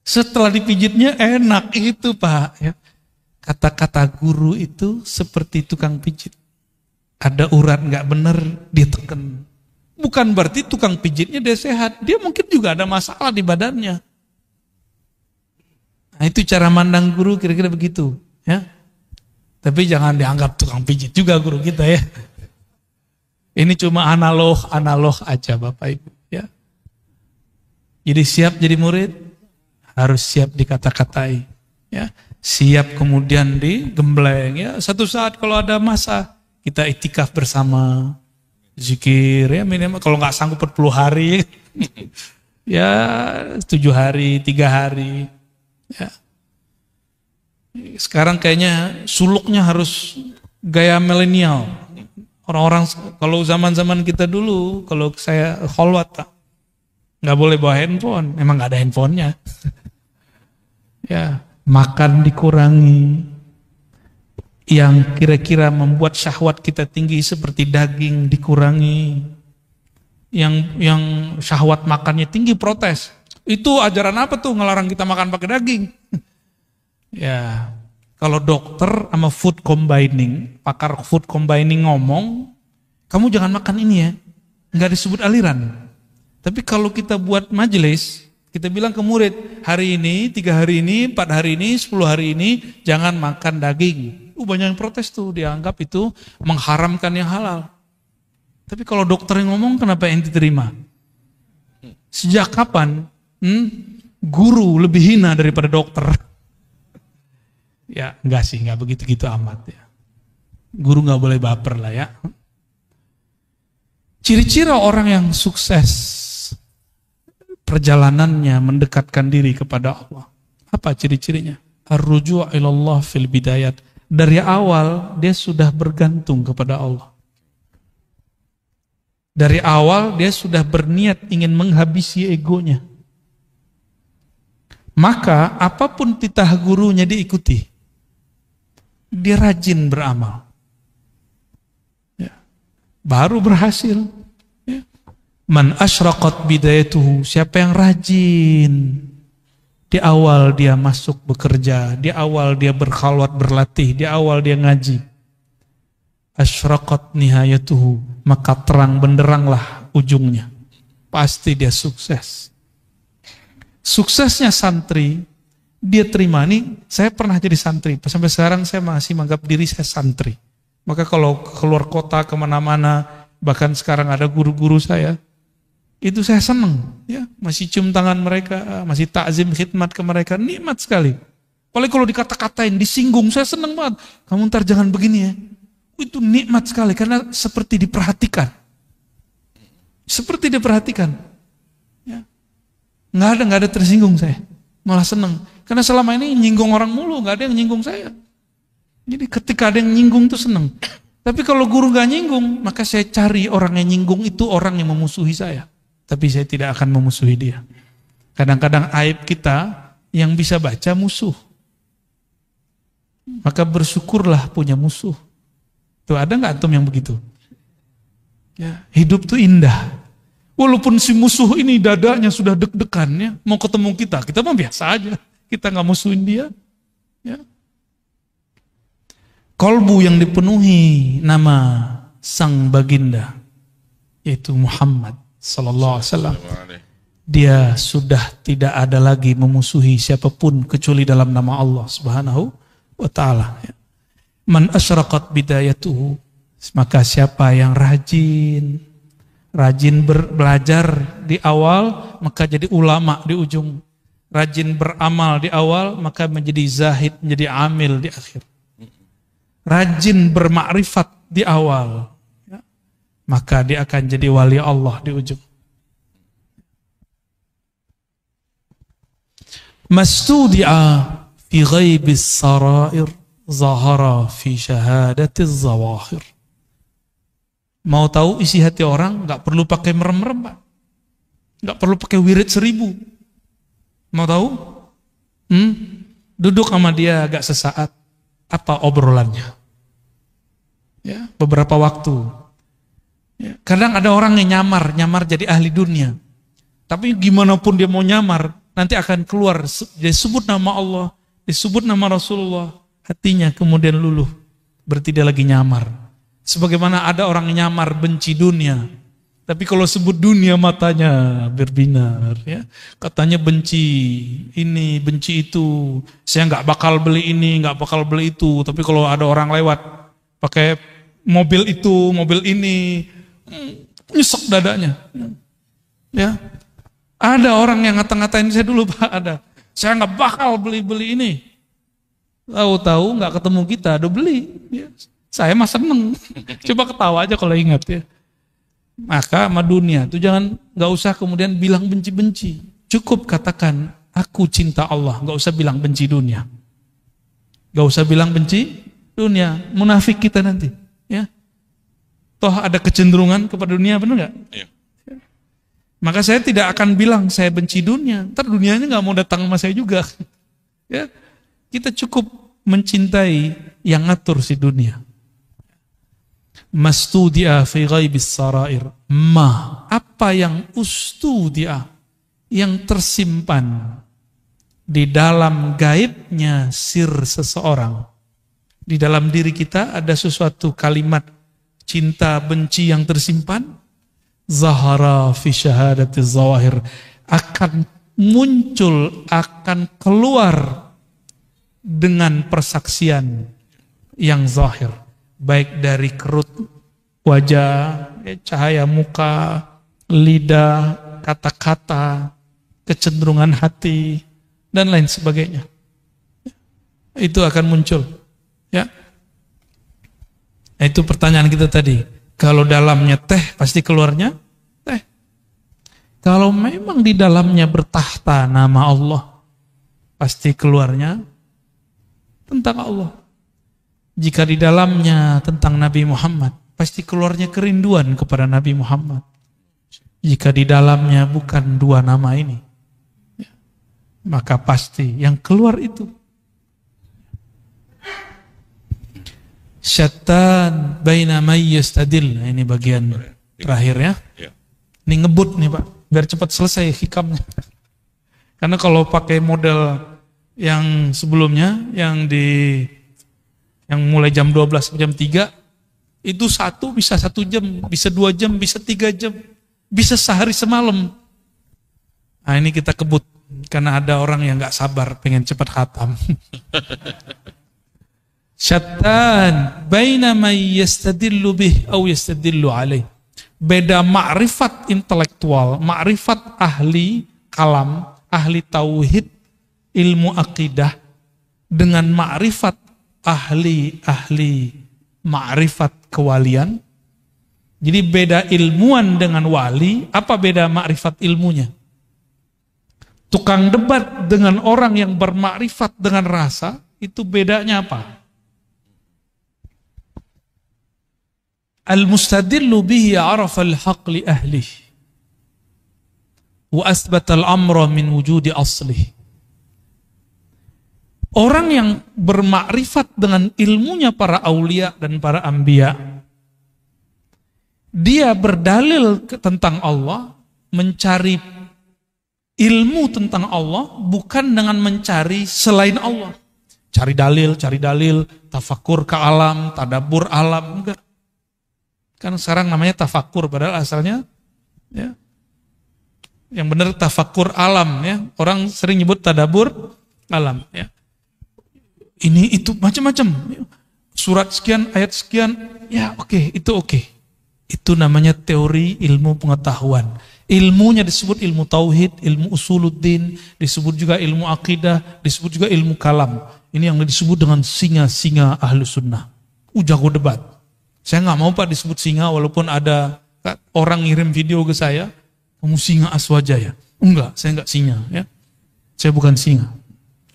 Setelah dipijitnya enak itu Pak. Ya. Kata-kata guru itu seperti tukang pijit. Ada urat gak bener diteken. Bukan berarti tukang pijitnya dia sehat. Dia mungkin juga ada masalah di badannya. Nah itu cara mandang guru kira-kira begitu. Ya. Tapi jangan dianggap tukang pijit juga guru kita ya. Ini cuma analog aja Bapak Ibu. Ya. Jadi siap jadi murid, harus siap dikata-katai. Ya. Siap kemudian digembleng. Ya. Satu saat kalau ada masa, kita itikaf bersama, zikir, ya minimal kalau nggak sanggup 40 hari, ya 7 hari, 3 hari. Ya. Sekarang kayaknya suluknya harus gaya milenial. Orang-orang kalau zaman-zaman kita dulu, kalau saya kholwat, nggak boleh bawa handphone, emang nggak ada handphonenya. Ya, makan dikurangi, yang kira-kira membuat syahwat kita tinggi seperti daging dikurangi, yang syahwat makannya tinggi protes. Itu ajaran apa tuh ngelarang kita makan pakai daging? Ya. Kalau dokter sama food combining, pakar food combining ngomong, kamu jangan makan ini ya, nggak disebut aliran. Tapi kalau kita buat majelis, kita bilang ke murid, hari ini, 3 hari ini, 4 hari ini, 10 hari ini, jangan makan daging. Banyak yang protes tuh, dianggap itu mengharamkan yang halal. Tapi kalau dokter yang ngomong, kenapa yang diterima? Sejak kapan guru lebih hina daripada dokter? Ya enggak sih, enggak begitu-gitu amat ya. Guru enggak boleh baper lah ya. Ciri-ciri orang yang sukses perjalanannya mendekatkan diri kepada Allah. Apa ciri-cirinya? Ar-ruju' ilallah fil bidayat. Dari awal dia sudah bergantung kepada Allah. Dari awal dia sudah berniat ingin menghabisi egonya. Maka apapun titah gurunya diikuti. Dia rajin beramal. Ya. Baru berhasil. Ya. Man asyraqat bidayatuhu, siapa yang rajin. Di awal dia masuk bekerja, di awal dia berkhalwat berlatih, di awal dia ngaji. Asyraqat nihayatuhu, maka terang benderanglah ujungnya. Pasti dia sukses. Suksesnya santri, dia terima. Nih, saya pernah jadi santri. Sampai sekarang saya masih menganggap diri saya santri. Maka kalau keluar kota kemana-mana, bahkan sekarang ada guru-guru saya, itu saya senang. Ya, masih cium tangan mereka, masih takzim khidmat ke mereka, nikmat sekali. Apalagi kalau dikata-katain, disinggung, saya senang banget. Kamu ntar jangan begini ya. Itu nikmat sekali karena seperti diperhatikan. Seperti diperhatikan. Ya. Nggak ada tersinggung saya. Malah senang. Karena selama ini nyinggung orang mulu, nggak ada yang nyinggung saya. Jadi ketika ada yang nyinggung tuh senang. Tapi kalau guru nggak nyinggung, maka saya cari orang yang nyinggung itu orang yang memusuhi saya. Tapi saya tidak akan memusuhi dia. Kadang-kadang aib kita yang bisa baca musuh. Maka bersyukurlah punya musuh. Tuh ada nggak antum yang begitu? Ya, hidup tuh indah. Walaupun si musuh ini dadanya sudah deg-degan ya, mau ketemu kita mah biasa aja. Kita nggak musuhin dia. Ya. Kolbu yang dipenuhi nama sang baginda, yaitu Muhammad Sallallahu Alaihi Wasallam. Dia sudah tidak ada lagi memusuhi siapapun kecuali dalam nama Allah Subhanahu wa Ta'ala. Ya. Man asyraqat bidayatuhu, maka siapa yang rajin belajar di awal, maka jadi ulama di ujung. Rajin beramal di awal, maka menjadi zahid, menjadi amil di akhir. Rajin bermakrifat di awal, ya, maka dia akan jadi wali Allah di ujung. Mastudi'a fi ghaibis sarair, zahara fi syahadatiz zawahir. Mau tahu isi hati orang, nggak perlu pakai merem-merem, Pak. Nggak perlu pakai wirid 1000. Mau tahu? Duduk sama dia agak sesaat. Apa obrolannya? Ya, beberapa waktu. Ya, kadang ada orang yang nyamar jadi ahli dunia. Tapi gimana pun dia mau nyamar, nanti akan keluar. Dia sebut nama Allah, disebut nama Rasulullah. Hatinya kemudian luluh. Berarti dia lagi nyamar. Sebagaimana ada orang nyamar benci dunia. Tapi kalau sebut dunia matanya berbinar, ya. Katanya benci ini, benci itu. Saya nggak bakal beli ini, nggak bakal beli itu. Tapi kalau ada orang lewat pakai mobil itu, mobil ini, nyesek dadanya. Ya, ada orang yang ngata-ngatain saya dulu Pak, ada. Saya nggak bakal beli ini. Tahu-tahu nggak ketemu kita, udah beli. Ya, saya mah seneng. Coba ketawa aja kalau ingat ya. Maka sama dunia itu jangan, nggak usah kemudian bilang benci-benci. Cukup katakan aku cinta Allah, nggak usah bilang benci dunia. Nggak usah bilang benci dunia, munafik kita nanti. Ya, toh ada kecenderungan kepada dunia, benar nggak? Iya. Maka saya tidak akan bilang saya benci dunia. Ntar dunianya nggak mau datang sama saya juga. Ya, kita cukup mencintai yang ngatur si dunia. Mastudia fi ghaibis sarair. Apa yang ustudia, yang tersimpan di dalam gaibnya sir seseorang. Di dalam diri kita ada sesuatu kalimat cinta benci yang tersimpan. Zahara fi syahadati zawahir, akan muncul, akan keluar dengan persaksian yang zahir, baik dari kerut wajah, cahaya muka, lidah, kata-kata, kecenderungan hati, dan lain sebagainya. Itu akan muncul. Ya. Itu pertanyaan kita tadi. Kalau dalamnya teh, pasti keluarnya teh. Kalau memang di dalamnya bertahta nama Allah, pasti keluarnya tentang Allah. Jika di dalamnya tentang Nabi Muhammad, pasti keluarnya kerinduan kepada Nabi Muhammad. Jika di dalamnya bukan dua nama ini, maka pasti yang keluar itu syattan baina may yastadil. Nah, ini bagian terakhir ya. Ini ngebut nih Pak, biar cepat selesai hikamnya. Karena kalau pakai model yang sebelumnya, yang mulai jam 12 sampai jam 3, itu satu bisa 1 jam, bisa 2 jam, bisa 3 jam, bisa sehari semalam. Nah ini kita kebut, karena ada orang yang gak sabar pengen cepat khatam. Syattan baina may yastadillu bih aw yastadillu alaih. Beda ma'rifat intelektual, ma'rifat ahli kalam, ahli tauhid, ilmu akidah, dengan ma'rifat ahli ma'rifat kewalian. Jadi beda ilmuwan dengan wali. Apa beda ma'rifat ilmunya? Tukang debat dengan orang yang bermakrifat dengan rasa, itu bedanya apa? Al-mustadillu bihi arafa al-haq li ahlih wa asbata al-amra min wujudi aslih. Orang yang bermakrifat dengan ilmunya para aulia dan para anbiya, dia berdalil tentang Allah, mencari ilmu tentang Allah bukan dengan mencari selain Allah. Cari dalil, tafakur ke alam, tadabbur alam, enggak. Kan sekarang namanya tafakur, padahal asalnya ya, yang benar tafakur alam ya. Orang sering nyebut tadabbur alam ya. Ini itu macam-macam. Surat sekian, ayat sekian, ya oke, itu oke. Itu namanya teori ilmu pengetahuan. Ilmunya disebut ilmu tauhid, ilmu usuluddin, disebut juga ilmu akidah, disebut juga ilmu kalam. Ini yang disebut dengan singa-singa ahlu sunnah. Jago debat. Saya nggak mau Pak disebut singa, walaupun ada orang ngirim video ke saya, kamu singa Aswajaya. Enggak, saya nggak singa ya. Saya bukan singa.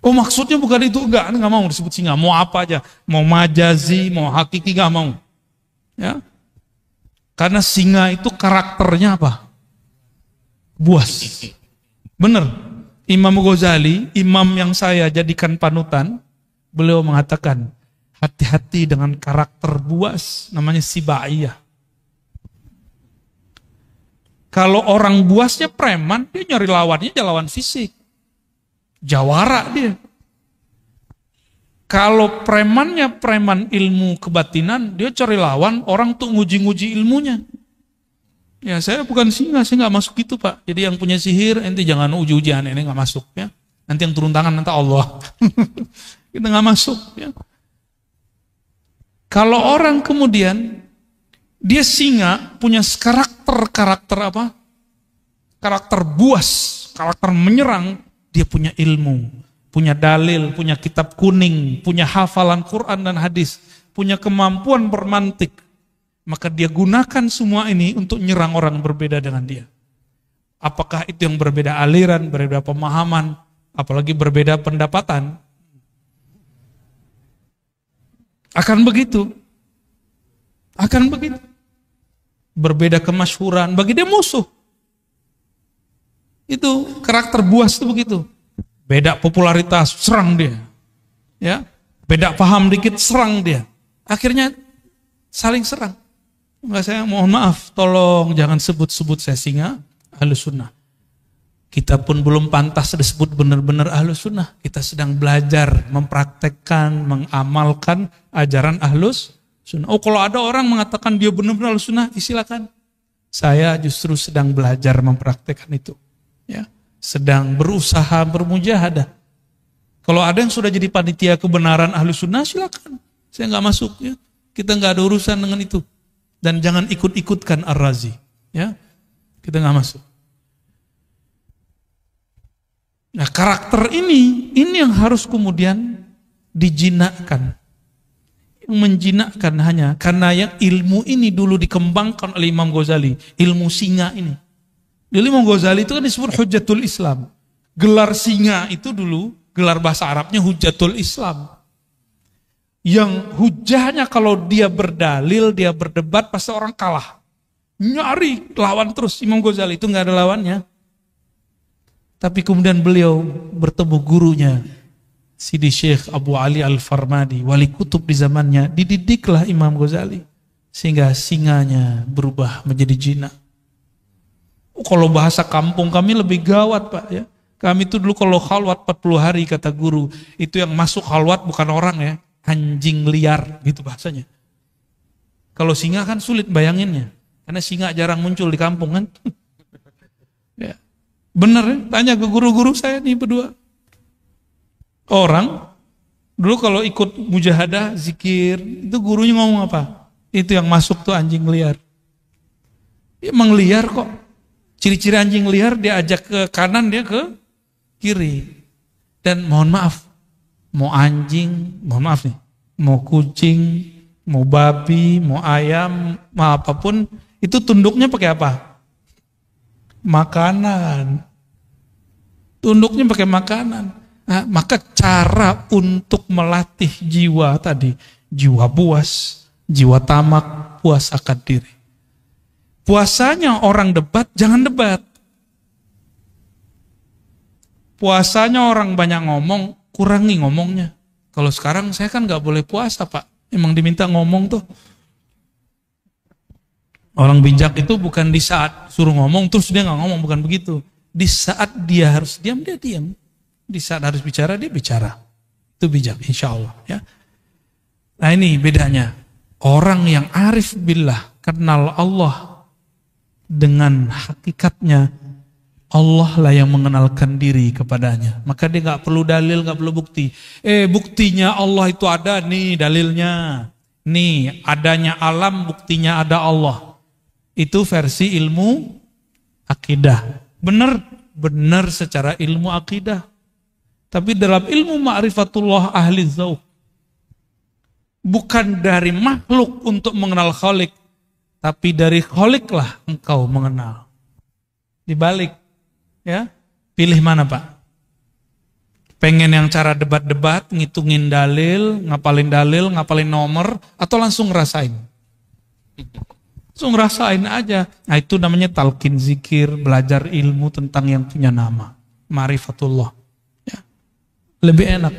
Oh maksudnya bukan itu, enggak mau disebut singa. Mau apa aja, mau majazi, mau hakiki, nggak mau. Ya, karena singa itu karakternya apa? Buas. Bener. Imam Ghazali, imam yang saya jadikan panutan, beliau mengatakan, hati-hati dengan karakter buas, namanya sibaiyah. Kalau orang buasnya preman, dia nyari lawannya lawan fisik. Jawara dia. Kalau premannya preman ilmu kebatinan, dia cari lawan orang tuh nguji-nguji ilmunya. Ya saya bukan singa, saya nggak masuk gitu Pak. Jadi yang punya sihir, ente jangan uji-ujian, ini nggak masuk ya. Nanti yang turun tangan nanti Allah. Kita nggak masuk ya. Kalau orang kemudian Dia singa punya karakter apa? Karakter buas, karakter menyerang. Dia punya ilmu, punya dalil, punya kitab kuning, punya hafalan Quran dan hadis, punya kemampuan bermantik. Maka dia gunakan semua ini untuk nyerang orang berbeda dengan dia. Apakah itu yang berbeda aliran, berbeda pemahaman, apalagi berbeda pendapatan? Akan begitu. Berbeda kemasyhuran, bagi dia musuh. Itu karakter buas itu begitu. Beda popularitas, serang dia. Ya, beda paham dikit, serang dia. Akhirnya saling serang. Enggak, saya mohon maaf, tolong jangan sebut-sebut saya singa Ahlus Sunnah. Kita pun belum pantas disebut benar-benar Ahlus Sunnah. Kita sedang belajar, mempraktekkan, mengamalkan ajaran Ahlus Sunnah. Oh, kalau ada orang mengatakan dia benar-benar Ahlus Sunnah, silakan. Saya justru sedang belajar mempraktekkan itu. Ya, sedang berusaha bermujahadah. Kalau ada yang sudah jadi panitia kebenaran Ahlus Sunnah, silakan. Saya nggak masuk, ya. Kita nggak ada urusan dengan itu. Dan jangan ikut-ikutkan Ar-Razi, ya. Kita nggak masuk. Nah, karakter ini yang harus kemudian dijinakkan. Yang menjinakkan hanya karena yang ilmu ini dulu dikembangkan oleh Imam Ghazali, ilmu singa ini. Dulu Imam Ghazali itu kan disebut Hujjatul Islam. Gelar singa itu dulu, gelar bahasa Arabnya Hujjatul Islam. Yang hujahnya kalau dia berdalil, dia berdebat, pasti orang kalah. Nyari lawan terus. Imam Ghazali itu nggak ada lawannya. Tapi kemudian beliau bertemu gurunya, Sidi Syekh Abu Ali Al-Farmadi, wali kutub di zamannya. Dididiklah Imam Ghazali sehingga singanya berubah menjadi jinak. Kalau bahasa kampung kami lebih gawat, Pak, ya. Kami itu dulu kalau khalwat 40 hari kata guru, itu yang masuk khalwat bukan orang, ya, anjing liar gitu bahasanya. Kalau singa kan sulit bayanginnya, karena singa jarang muncul di kampung kan. Ya. Bener, ya? Tanya ke guru-guru saya nih berdua. Orang dulu kalau ikut mujahadah, zikir, itu gurunya ngomong apa? Itu yang masuk tuh anjing liar. Emang liar kok. Ciri-ciri anjing liar dia ajak ke kanan, dia ke kiri. Dan mohon maaf, mau anjing, mohon maaf nih, mau kucing, mau babi, mau ayam, mau apapun, itu tunduknya pakai apa? Makanan. Tunduknya pakai makanan. Nah, maka cara untuk melatih jiwa tadi, jiwa buas, jiwa tamak, puasakan diri. Puasanya orang debat, jangan debat. Puasanya orang banyak ngomong, kurangi ngomongnya. Kalau sekarang saya kan nggak boleh puasa, Pak. Emang diminta ngomong tuh. Orang bijak itu bukan di saat suruh ngomong terus dia nggak ngomong, bukan begitu. Di saat dia harus diam, dia diam. Di saat harus bicara, dia bicara. Itu bijak, insya Allah. Ya. Nah ini bedanya. Orang yang arif billah, kenal Allah dengan hakikatnya, Allah lah yang mengenalkan diri kepadanya. Maka dia nggak perlu dalil, nggak perlu bukti. Buktinya Allah itu ada, nih dalilnya. Nih adanya alam, buktinya ada Allah. Itu versi ilmu akidah. Benar secara ilmu akidah. Tapi dalam ilmu ma'rifatullah ahli dzauq, bukan dari makhluk untuk mengenal Khalik, tapi dari Khalik lah engkau mengenal. Dibalik, ya, pilih mana Pak? Pengen yang cara debat-debat, ngitungin dalil, ngapalin nomor, atau langsung ngerasain? Langsung ngerasain aja. Nah itu namanya talqin zikir, belajar ilmu tentang yang punya nama, ma'rifatullah. Lebih enak,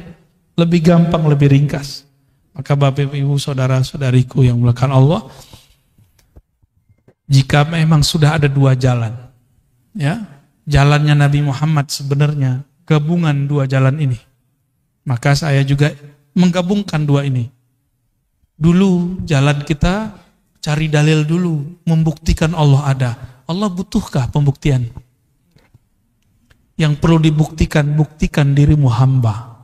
lebih gampang, lebih ringkas. Maka Bapak Ibu saudara-saudariku yang dimuliakan Allah, jika memang sudah ada dua jalan, ya, jalannya Nabi Muhammad sebenarnya gabungan dua jalan ini, maka saya juga menggabungkan dua ini. Dulu jalan kita cari dalil dulu, membuktikan Allah ada. Allah butuhkah pembuktian? Yang perlu dibuktikan, buktikan dirimu hamba.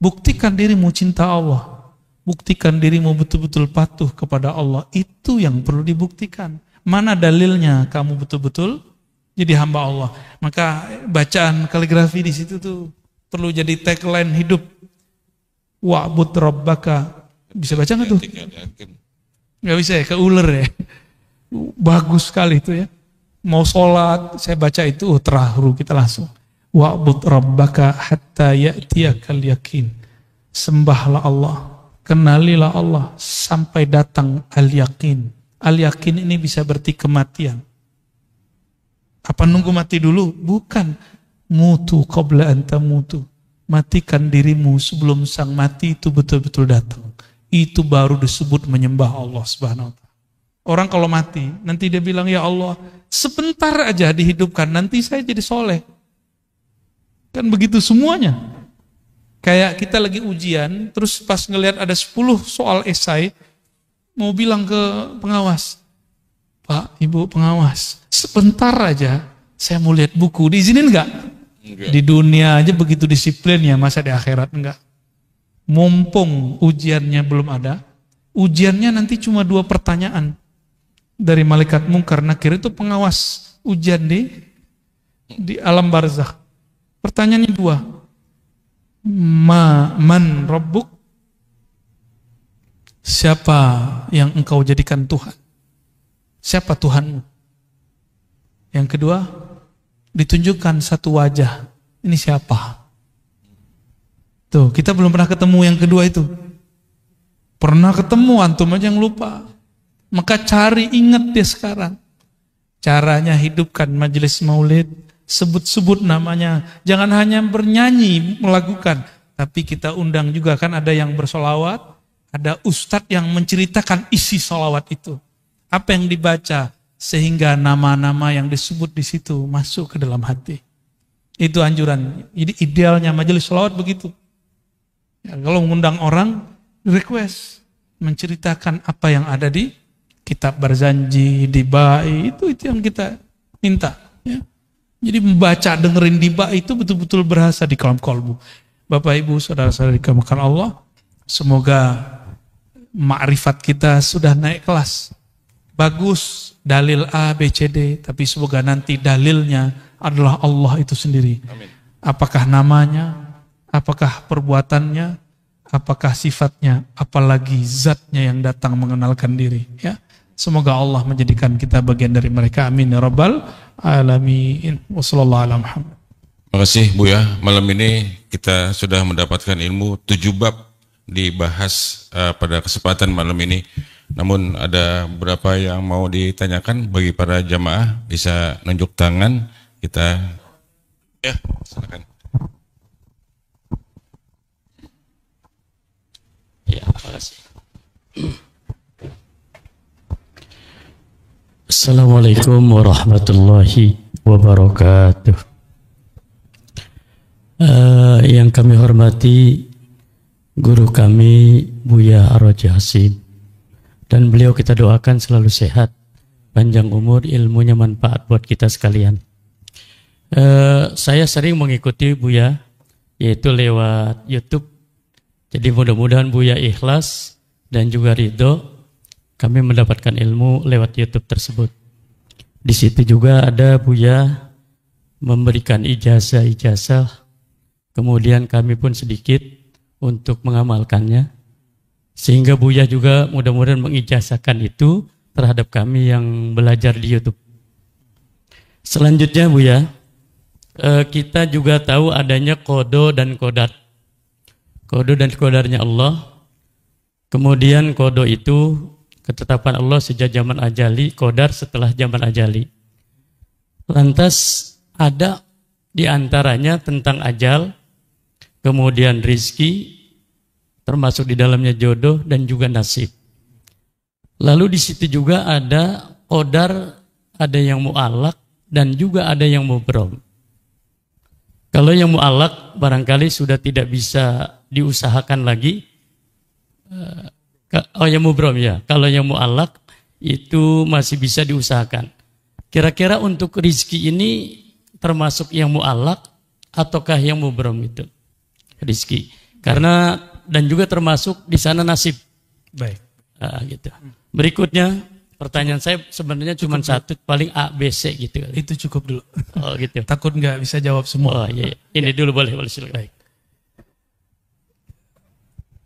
Buktikan dirimu cinta Allah. Buktikan dirimu betul-betul patuh kepada Allah. Itu yang perlu dibuktikan. Mana dalilnya kamu betul-betul jadi hamba Allah. Maka bacaan kaligrafi di situ tuh perlu jadi tagline hidup. Wa'bud rabbaka. Bisa baca nggak tuh? Nggak bisa ya, keuler ya. Bagus sekali itu ya. Mau sholat, saya baca itu terharu kita langsung. Wa'bud rabbaka hatta ya'tiyakal yakin. Sembahlah Allah, kenalilah Allah sampai datang al-yakin. Al-yakin ini bisa berarti kematian. Apa nunggu mati dulu? Bukan. Mutu qabla anta mutu. Matikan dirimu sebelum sang mati itu betul-betul datang. Itu baru disebut menyembah Allah Subhanahu wa ta'ala. Orang kalau mati, nanti dia bilang, ya Allah, sebentar aja dihidupkan, nanti saya jadi soleh. Kan begitu semuanya. Kayak kita lagi ujian, terus pas ngelihat ada 10 soal esai, mau bilang ke pengawas, Pak, Ibu pengawas, sebentar aja saya mau lihat buku, diizinin enggak? Di dunia aja begitu disiplinnya, masa di akhirat enggak? Mumpung ujiannya belum ada, ujiannya nanti cuma 2 pertanyaan dari malaikat mungkar nakir, itu pengawas ujian di alam barzakh. Pertanyaannya 2, man rabbuk, siapa yang engkau jadikan Tuhan? Siapa Tuhanmu? Yang kedua, ditunjukkan satu wajah, ini siapa? Tuh, kita belum pernah ketemu yang kedua itu. Pernah ketemu, antum aja yang lupa. Maka cari, ingat dia sekarang. Caranya hidupkan majelis maulid, sebut-sebut namanya. Jangan hanya bernyanyi, melakukan. Tapi kita undang juga, kan ada yang bersolawat, ada ustadz yang menceritakan isi solawat itu. Apa yang dibaca, sehingga nama-nama yang disebut di situ masuk ke dalam hati. Itu anjuran. Jadi idealnya majelis solawat begitu. Ya, kalau mengundang orang, request menceritakan apa yang ada di kitab Barzanji, di Ba'i, itu yang kita minta. Ya. Jadi membaca, dengerin di Ba'i itu betul-betul berasa di kolom kolbu. Bapak Ibu, saudara-saudari dikasihi Allah, semoga ma'rifat kita sudah naik kelas. Bagus dalil A, B, C, D, tapi semoga nanti dalilnya adalah Allah itu sendiri. Amin. Apakah namanya, apakah perbuatannya, apakah sifatnya, apalagi zatnya yang datang mengenalkan diri. Ya, semoga Allah menjadikan kita bagian dari mereka. Amin ya rabbal alamin. Wassallallahu ala Muhammad. Terima kasih Buya. Malam ini kita sudah mendapatkan ilmu 7 bab dibahas pada kesempatan malam ini. Namun ada beberapa yang mau ditanyakan bagi para jamaah, bisa nunjuk tangan. Kita ya, silakan. Ya, terima kasih. Assalamualaikum warahmatullahi wabarakatuh. Yang kami hormati guru kami Buya Ar-Raji Hasim, dan beliau kita doakan selalu sehat, panjang umur, ilmunya manfaat buat kita sekalian. Saya sering mengikuti Buya, yaitu lewat YouTube. Jadi mudah-mudahan Buya ikhlas dan juga ridho kami mendapatkan ilmu lewat YouTube tersebut. Di situ juga ada Buya memberikan ijazah-ijazah, kemudian kami pun sedikit untuk mengamalkannya, sehingga Buya juga mudah-mudahan mengijazahkan itu terhadap kami yang belajar di YouTube. Selanjutnya Buya, kita juga tahu adanya kodo dan kodar. Kodo dan kodarnya Allah. Kemudian kodo itu ketetapan Allah sejak zaman ajali, kodar setelah zaman ajali. Lantas ada di antaranya tentang ajal, kemudian rizki, termasuk di dalamnya jodoh dan juga nasib. Lalu di situ juga ada kodar, ada yang mu'allaq dan juga ada yang mubrom. Kalau yang mu'allaq barangkali sudah tidak bisa diusahakan lagi. Oh yang mubrom ya. Kalau yang mu'allaq itu masih bisa diusahakan. Kira-kira untuk rizki ini termasuk yang mu'allaq ataukah yang mubrom itu? Rizki. Karena dan juga termasuk di sana nasib. Baik. Gitu. Berikutnya pertanyaan saya sebenarnya cuma satu, paling A, B, C gitu. Itu cukup dulu. Oh gitu. Takut nggak bisa jawab semua. Oh iya. Ini dulu boleh silakan. Baik.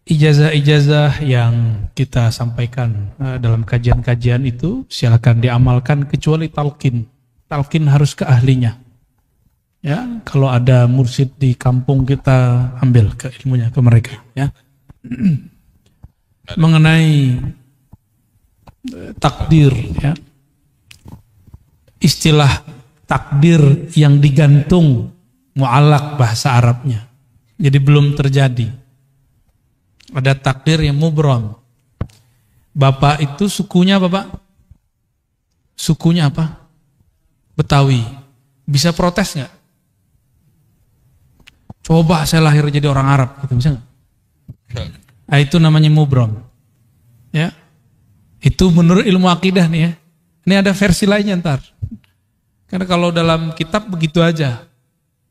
Ijazah-ijazah yang kita sampaikan dalam kajian-kajian itu silakan diamalkan kecuali talqin. Talqin harus ke ahlinya. Ya, kalau ada mursyid di kampung kita ambil ke ilmunya ke mereka, ya. Mengenai takdir, ya. Istilah takdir yang digantung mu'allaq bahasa Arabnya. Jadi belum terjadi. Ada takdir yang mubram. Bapak itu sukunya Bapak? Sukunya apa? Betawi. Bisa protes nggak? Coba saya lahir jadi orang Arab, gitu, bisa nggak? Nah, itu namanya mubram. Ya, itu menurut ilmu akidah nih ya. Ini ada versi lainnya ntar. Karena kalau dalam kitab begitu aja,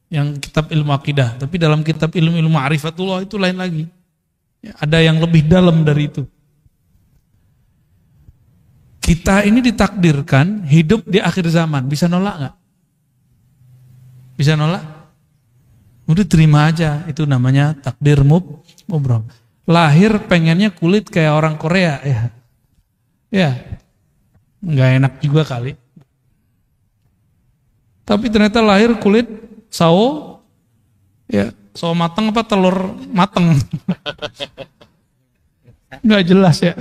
yang kitab ilmu akidah. Tapi dalam kitab ilmu ma'rifatullah itu lain lagi. Ya, ada yang lebih dalam dari itu. Kita ini ditakdirkan hidup di akhir zaman. Bisa nolak nggak? Bisa nolak? Udah terima aja. Itu namanya takdir mubram. Lahir pengennya kulit kayak orang Korea ya. Ya. Nggak enak juga kali. Tapi ternyata lahir kulit sawo ya, sawo mateng apa telur mateng. Nggak jelas ya.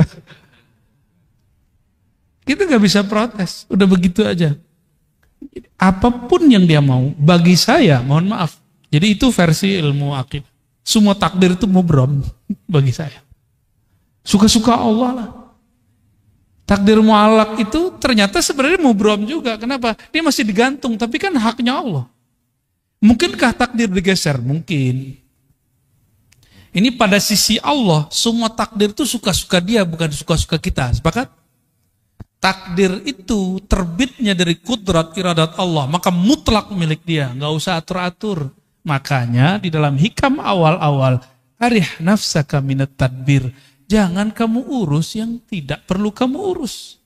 Kita nggak bisa protes, udah begitu aja. Apapun yang dia mau, bagi saya, mohon maaf. Jadi itu versi ilmu akidah. Semua takdir itu mubram bagi saya. Suka-suka Allah lah. Takdir mu'allaq itu ternyata sebenarnya mubram juga. Kenapa? Dia masih digantung, tapi kan haknya Allah. Mungkinkah takdir digeser? Mungkin. Ini pada sisi Allah, semua takdir itu suka-suka dia, bukan suka-suka kita. Sepakat? Takdir itu terbitnya dari kudrat iradat Allah, maka mutlak milik dia, nggak usah atur-atur. Makanya di dalam hikam awal-awal, arih nafsaka minat tadbir, jangan kamu urus yang tidak perlu kamu urus.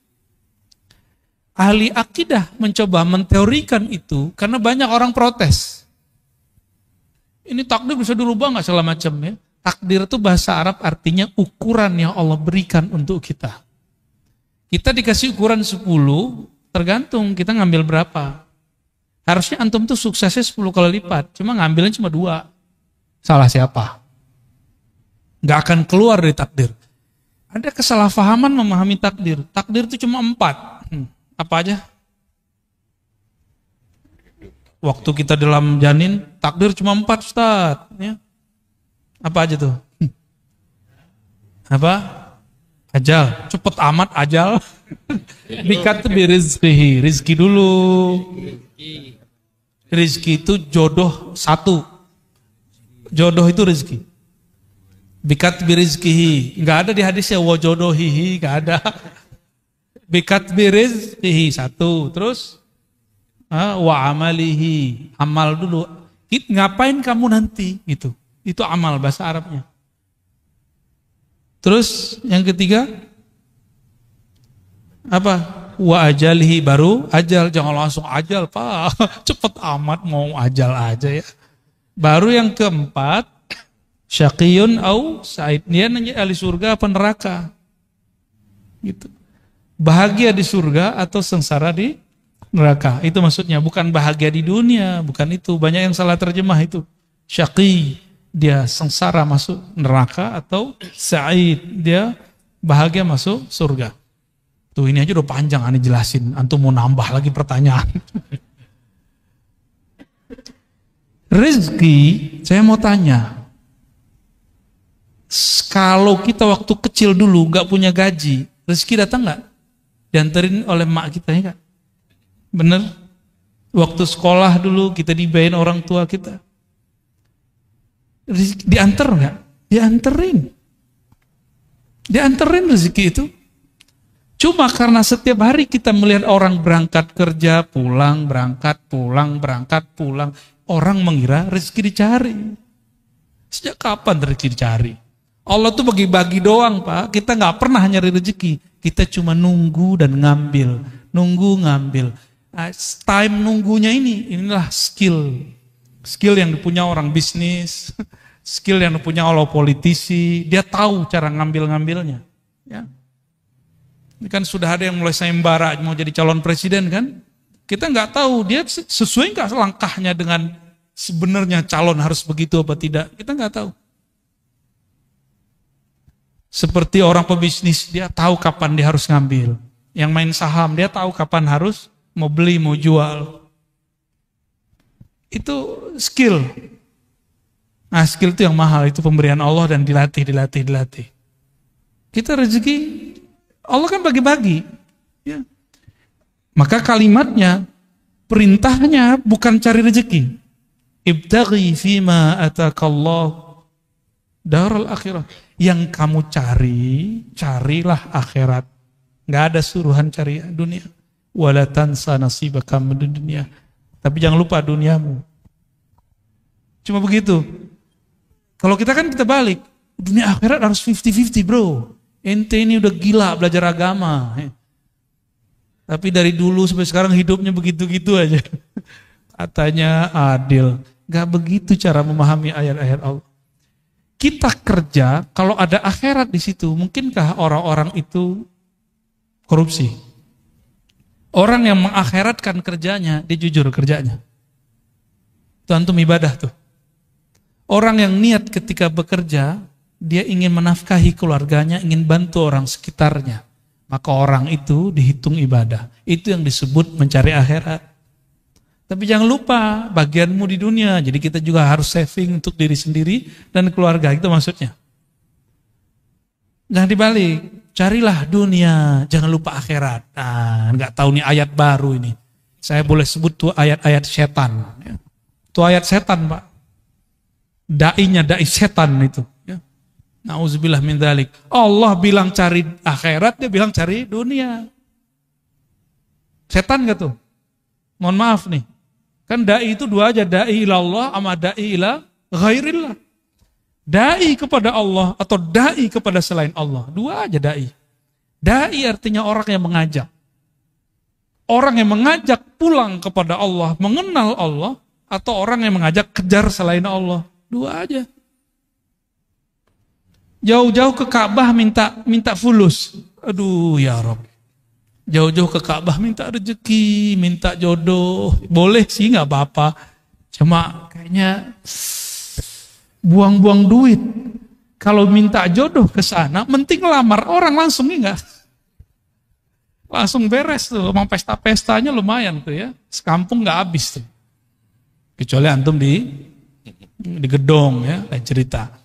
Ahli akidah mencoba menteorikan itu karena banyak orang protes. Ini takdir bisa dirubah nggak segala macam ya? Takdir itu bahasa Arab artinya ukuran yang Allah berikan untuk kita. Kita dikasih ukuran 10, tergantung kita ngambil berapa. Harusnya antum tuh suksesnya 10 kali lipat, cuma ngambilnya cuma 2. Salah siapa? Nggak akan keluar dari takdir. Ada kesalahpahaman memahami takdir. Takdir itu cuma 4. Apa aja? Waktu kita dalam janin, takdir cuma 4, Ustaz. Ya. Apa aja tuh? Apa? Ajal, cepet amat ajal. Bikat birizkihi, rizki dulu. Rizki itu jodoh 1. Jodoh itu rizki. Bikat birizkihi, nggak ada di hadisnya wajodohihi, nggak ada. Bikat birizkihi 1, terus wa amalihi, amal dulu. Ngapain kamu nanti? Gitu. Itu amal bahasa Arabnya. Terus yang ketiga apa? Wa ajalihi, baru ajal. Jangan langsung ajal, Pak. Cepet amat mau ajal aja ya. Baru yang keempat, syaqiyun au sa'id. Dia nanya ahli surga apa neraka. Gitu. Bahagia di surga atau sengsara di neraka. Itu maksudnya, bukan bahagia di dunia, bukan itu. Banyak yang salah terjemah itu. Syaqi, dia sengsara masuk neraka, atau sa'id, dia bahagia masuk surga. Tuh ini aja udah panjang aneh jelasin. Antum mau nambah lagi pertanyaan. Rezeki, saya mau tanya. Kalau kita waktu kecil dulu nggak punya gaji, rezeki datang nggak? Dianterin oleh mak kita ya kan? Bener? Waktu sekolah dulu kita dibayarin orang tua kita. Diantar nggak? Dianterin rezeki itu. Cuma karena setiap hari kita melihat orang berangkat kerja, pulang, berangkat, pulang. Orang mengira rezeki dicari. Sejak kapan rezeki dicari? Allah tuh bagi-bagi doang, Pak. Kita nggak pernah nyari rezeki. Kita cuma nunggu dan ngambil. Nunggu, ngambil. Nah, time nunggunya inilah skill. Skill yang dipunya orang bisnis. Skill yang dipunya oleh politisi. Dia tahu cara ngambil-ngambilnya. Ya. Ini kan sudah ada yang mulai sayembara mau jadi calon presiden kan. Kita nggak tahu dia sesuai nggak langkahnya dengan sebenarnya calon harus begitu apa tidak. Kita nggak tahu. Seperti orang pebisnis, dia tahu kapan dia harus ngambil. Yang main saham, dia tahu kapan harus mau beli, mau jual. Itu skill. Nah, skill itu yang mahal, itu pemberian Allah dan dilatih. Kita rezeki, Allah kan bagi-bagi. Ya. Maka kalimatnya, perintahnya bukan cari rezeki. Ibtaghi fima atakallah daral akhirah. Yang kamu carilah akhirat. Nggak ada suruhan cari dunia. Wala tansa nasibaka minad dunya. Tapi jangan lupa duniamu. Cuma begitu. Kalau kita balik. Dunia akhirat harus 50-50 bro. Ente ini udah gila belajar agama. Tapi dari dulu sampai sekarang hidupnya begitu-gitu aja. Katanya adil. Nggak begitu cara memahami ayat-ayat Allah. Kita kerja, kalau ada akhirat di situ, mungkinkah orang-orang itu korupsi? Orang yang mengakhiratkan kerjanya, dia jujur kerjanya. Itu antum ibadah tuh. Orang yang niat ketika bekerja, dia ingin menafkahi keluarganya, ingin bantu orang sekitarnya. Maka orang itu dihitung ibadah. Itu yang disebut mencari akhirat. Tapi jangan lupa bagianmu di dunia. Jadi kita juga harus saving untuk diri sendiri dan keluarga. Itu maksudnya. Jangan dibalik. Carilah dunia. Jangan lupa akhirat. Nah, nggak tahu nih ayat baru ini. Saya boleh sebut tuh ayat-ayat setan. Itu ayat setan, Pak. Dai setan itu. Nauzubillah min dzalik. Allah bilang cari akhirat, dia bilang cari dunia. Setan gak tuh? Mohon maaf nih. Kan dai itu dua aja, dai ilallah sama dai ila ghairillah. Dai kepada Allah atau dai kepada selain Allah. Dua aja dai. Dai artinya orang yang mengajak. Orang yang mengajak pulang kepada Allah, mengenal Allah, atau orang yang mengajak kejar selain Allah. Dua aja. Jauh-jauh ke Ka'bah minta fulus. Aduh ya Rabb. Jauh-jauh ke Ka'bah minta rezeki, minta jodoh. Boleh sih nggak apa-apa. Cuma kayaknya buang-buang duit. Kalau minta jodoh ke sana, penting lamar orang langsung enggak. Langsung beres tuh. Emang pesta-pestanya lumayan tuh ya. Sekampung nggak habis tuh. Kecuali antum di gedong ya, lain cerita.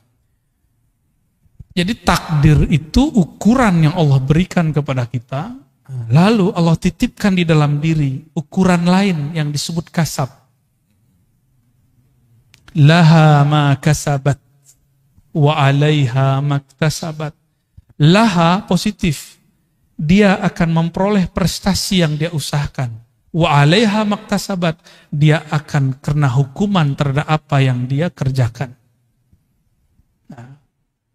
Jadi takdir itu ukuran yang Allah berikan kepada kita. Lalu Allah titipkan di dalam diri ukuran lain yang disebut kasab. Laha ma kasabat wa alaiha maktasabat. Laha positif. Dia akan memperoleh prestasi yang dia usahakan. Wa alaiha maktasabat. Dia akan kena hukuman terhadap apa yang dia kerjakan.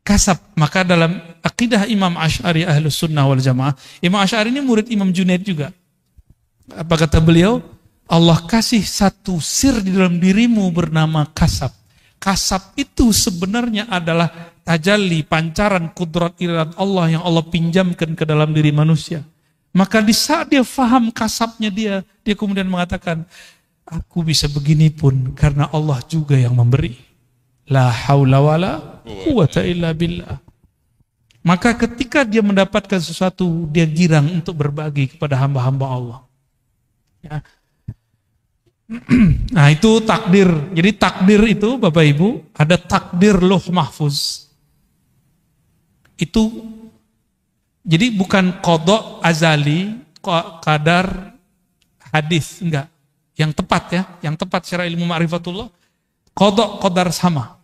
Kasab, maka dalam akidah Imam Asy'ari Ahlus Sunnah wal Jamaah, Imam Asy'ari ini murid Imam Junaid juga. Apa kata beliau? Allah kasih satu sir di dalam dirimu bernama kasab. Kasab itu sebenarnya adalah tajalli, pancaran kudrat iradat Allah yang Allah pinjamkan ke dalam diri manusia. Maka di saat dia faham kasabnya dia kemudian mengatakan, aku bisa begini pun karena Allah juga yang memberi. La haula wala quwata illa billah. Maka ketika dia mendapatkan sesuatu, dia girang untuk berbagi kepada hamba-hamba Allah. Ya. Nah itu takdir. Jadi takdir itu Bapak Ibu, ada takdir Lauh Mahfuz. Itu jadi bukan qada azali, qadar hadis, enggak. Yang tepat ya, yang tepat secara ilmu ma'rifatullah, qadar sama.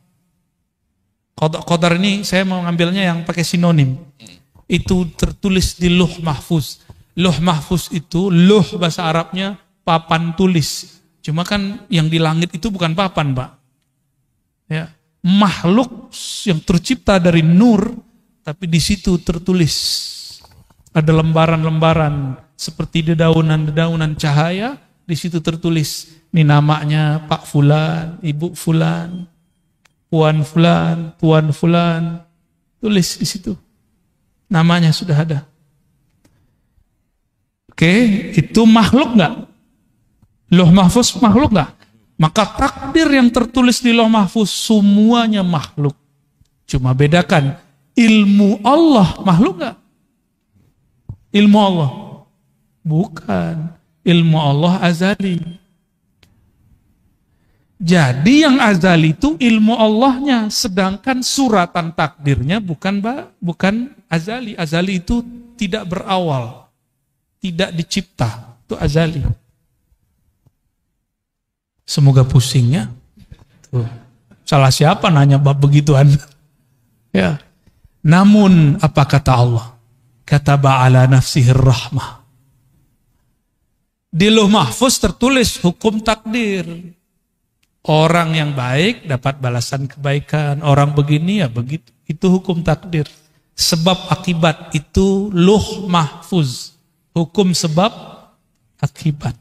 Qadar ini saya mau ngambilnya yang pakai sinonim. Itu tertulis di Lauh Mahfuz. Lauh Mahfuz itu, lauh bahasa Arabnya papan tulis. Cuma kan yang di langit itu bukan papan, Pak. Ya, makhluk yang tercipta dari nur, tapi di situ tertulis ada lembaran-lembaran seperti dedaunan-dedaunan cahaya, di situ tertulis ini namanya Pak Fulan, Ibu Fulan, Puan Fulan, Tuan Fulan, tulis di situ. Namanya sudah ada. Oke, itu makhluk nggak? Lauh Mahfuz makhluk nggak? Maka takdir yang tertulis di Lauh Mahfuz semuanya makhluk. Cuma bedakan ilmu Allah makhluk nggak? Ilmu Allah bukan. Ilmu Allah azali. Jadi yang azali itu ilmu Allahnya, sedangkan suratan takdirnya bukan azali. Azali itu tidak berawal, tidak dicipta, itu azali. Semoga pusingnya. Tuh. Salah siapa nanya bab begituan? Ya. Namun apa kata Allah? Kataba ala nafsihi rahmah. Di Lauh Mahfuz tertulis hukum takdir. Orang yang baik dapat balasan kebaikan, orang begini ya begitu. Itu hukum takdir. Sebab akibat itu Lauh Mahfuz. Hukum sebab akibat.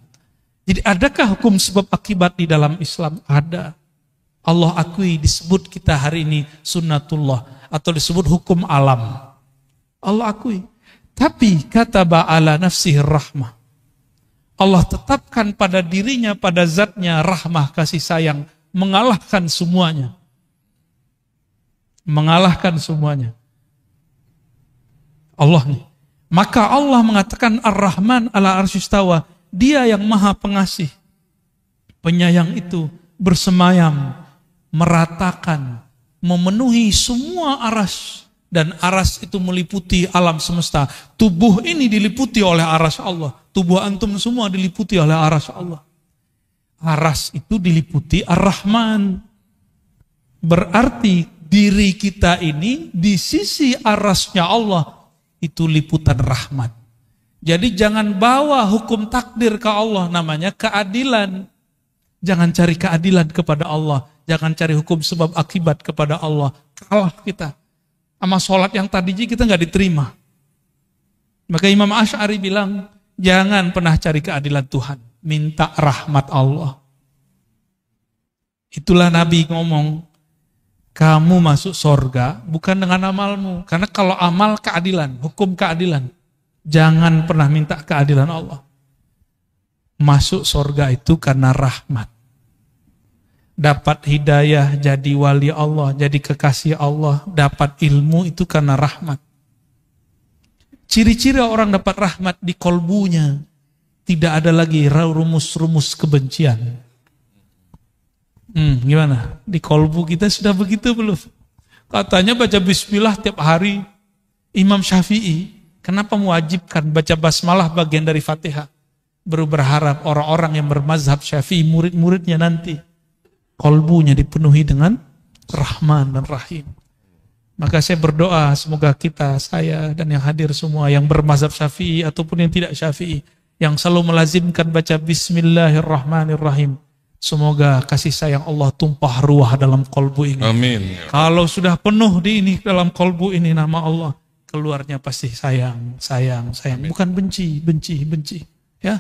Jadi adakah hukum sebab akibat di dalam Islam? Ada. Allah akui, disebut kita hari ini sunnatullah atau disebut hukum alam. Allah akui. Tapi kata ba'ala nafsihi rahmah. Allah tetapkan pada dirinya, pada zatnya rahmah, kasih sayang, mengalahkan semuanya. Mengalahkan semuanya. Allah nih. Maka Allah mengatakan Ar-Rahman ala arsyistawa. Dia yang maha pengasih. Penyayang itu bersemayam, meratakan, memenuhi semua aras. Dan aras itu meliputi alam semesta. Tubuh ini diliputi oleh aras Allah. Tubuh antum semua diliputi oleh aras Allah. Aras itu diliputi Ar-Rahman. Berarti diri kita ini di sisi arasnya Allah itu liputan rahmat. Jadi jangan bawa hukum takdir ke Allah, namanya keadilan. Jangan cari keadilan kepada Allah. Jangan cari hukum sebab akibat kepada Allah. Kalah kita. Sama sholat yang tadi kita nggak diterima. Maka Imam Asy'ari bilang, jangan pernah cari keadilan Tuhan, minta rahmat Allah. Itulah Nabi ngomong, kamu masuk surga bukan dengan amalmu. Karena kalau amal keadilan, hukum keadilan. Jangan pernah minta keadilan Allah. Masuk surga itu karena rahmat. Dapat hidayah, jadi wali Allah, jadi kekasih Allah, dapat ilmu itu karena rahmat. Ciri-ciri orang dapat rahmat di kolbunya. Tidak ada lagi rumus-rumus kebencian. Gimana? Di kolbu kita sudah begitu belum? Katanya baca bismillah tiap hari. Imam Syafi'i, kenapa mewajibkan baca basmalah bagian dari Fatihah? Baru berharap orang-orang yang bermazhab Syafi'i, murid-muridnya nanti, kolbunya dipenuhi dengan Rahman dan Rahim. Maka saya berdoa semoga kita, saya dan yang hadir semua yang bermazhab Syafi'i ataupun yang tidak Syafi'i, yang selalu melazimkan baca Bismillahirrahmanirrahim, semoga kasih sayang Allah tumpah ruah dalam kolbu ini. Amin. Kalau sudah penuh di ini dalam kolbu ini nama Allah, keluarnya pasti sayang, sayang, sayang. Bukan benci, benci, benci. Ya.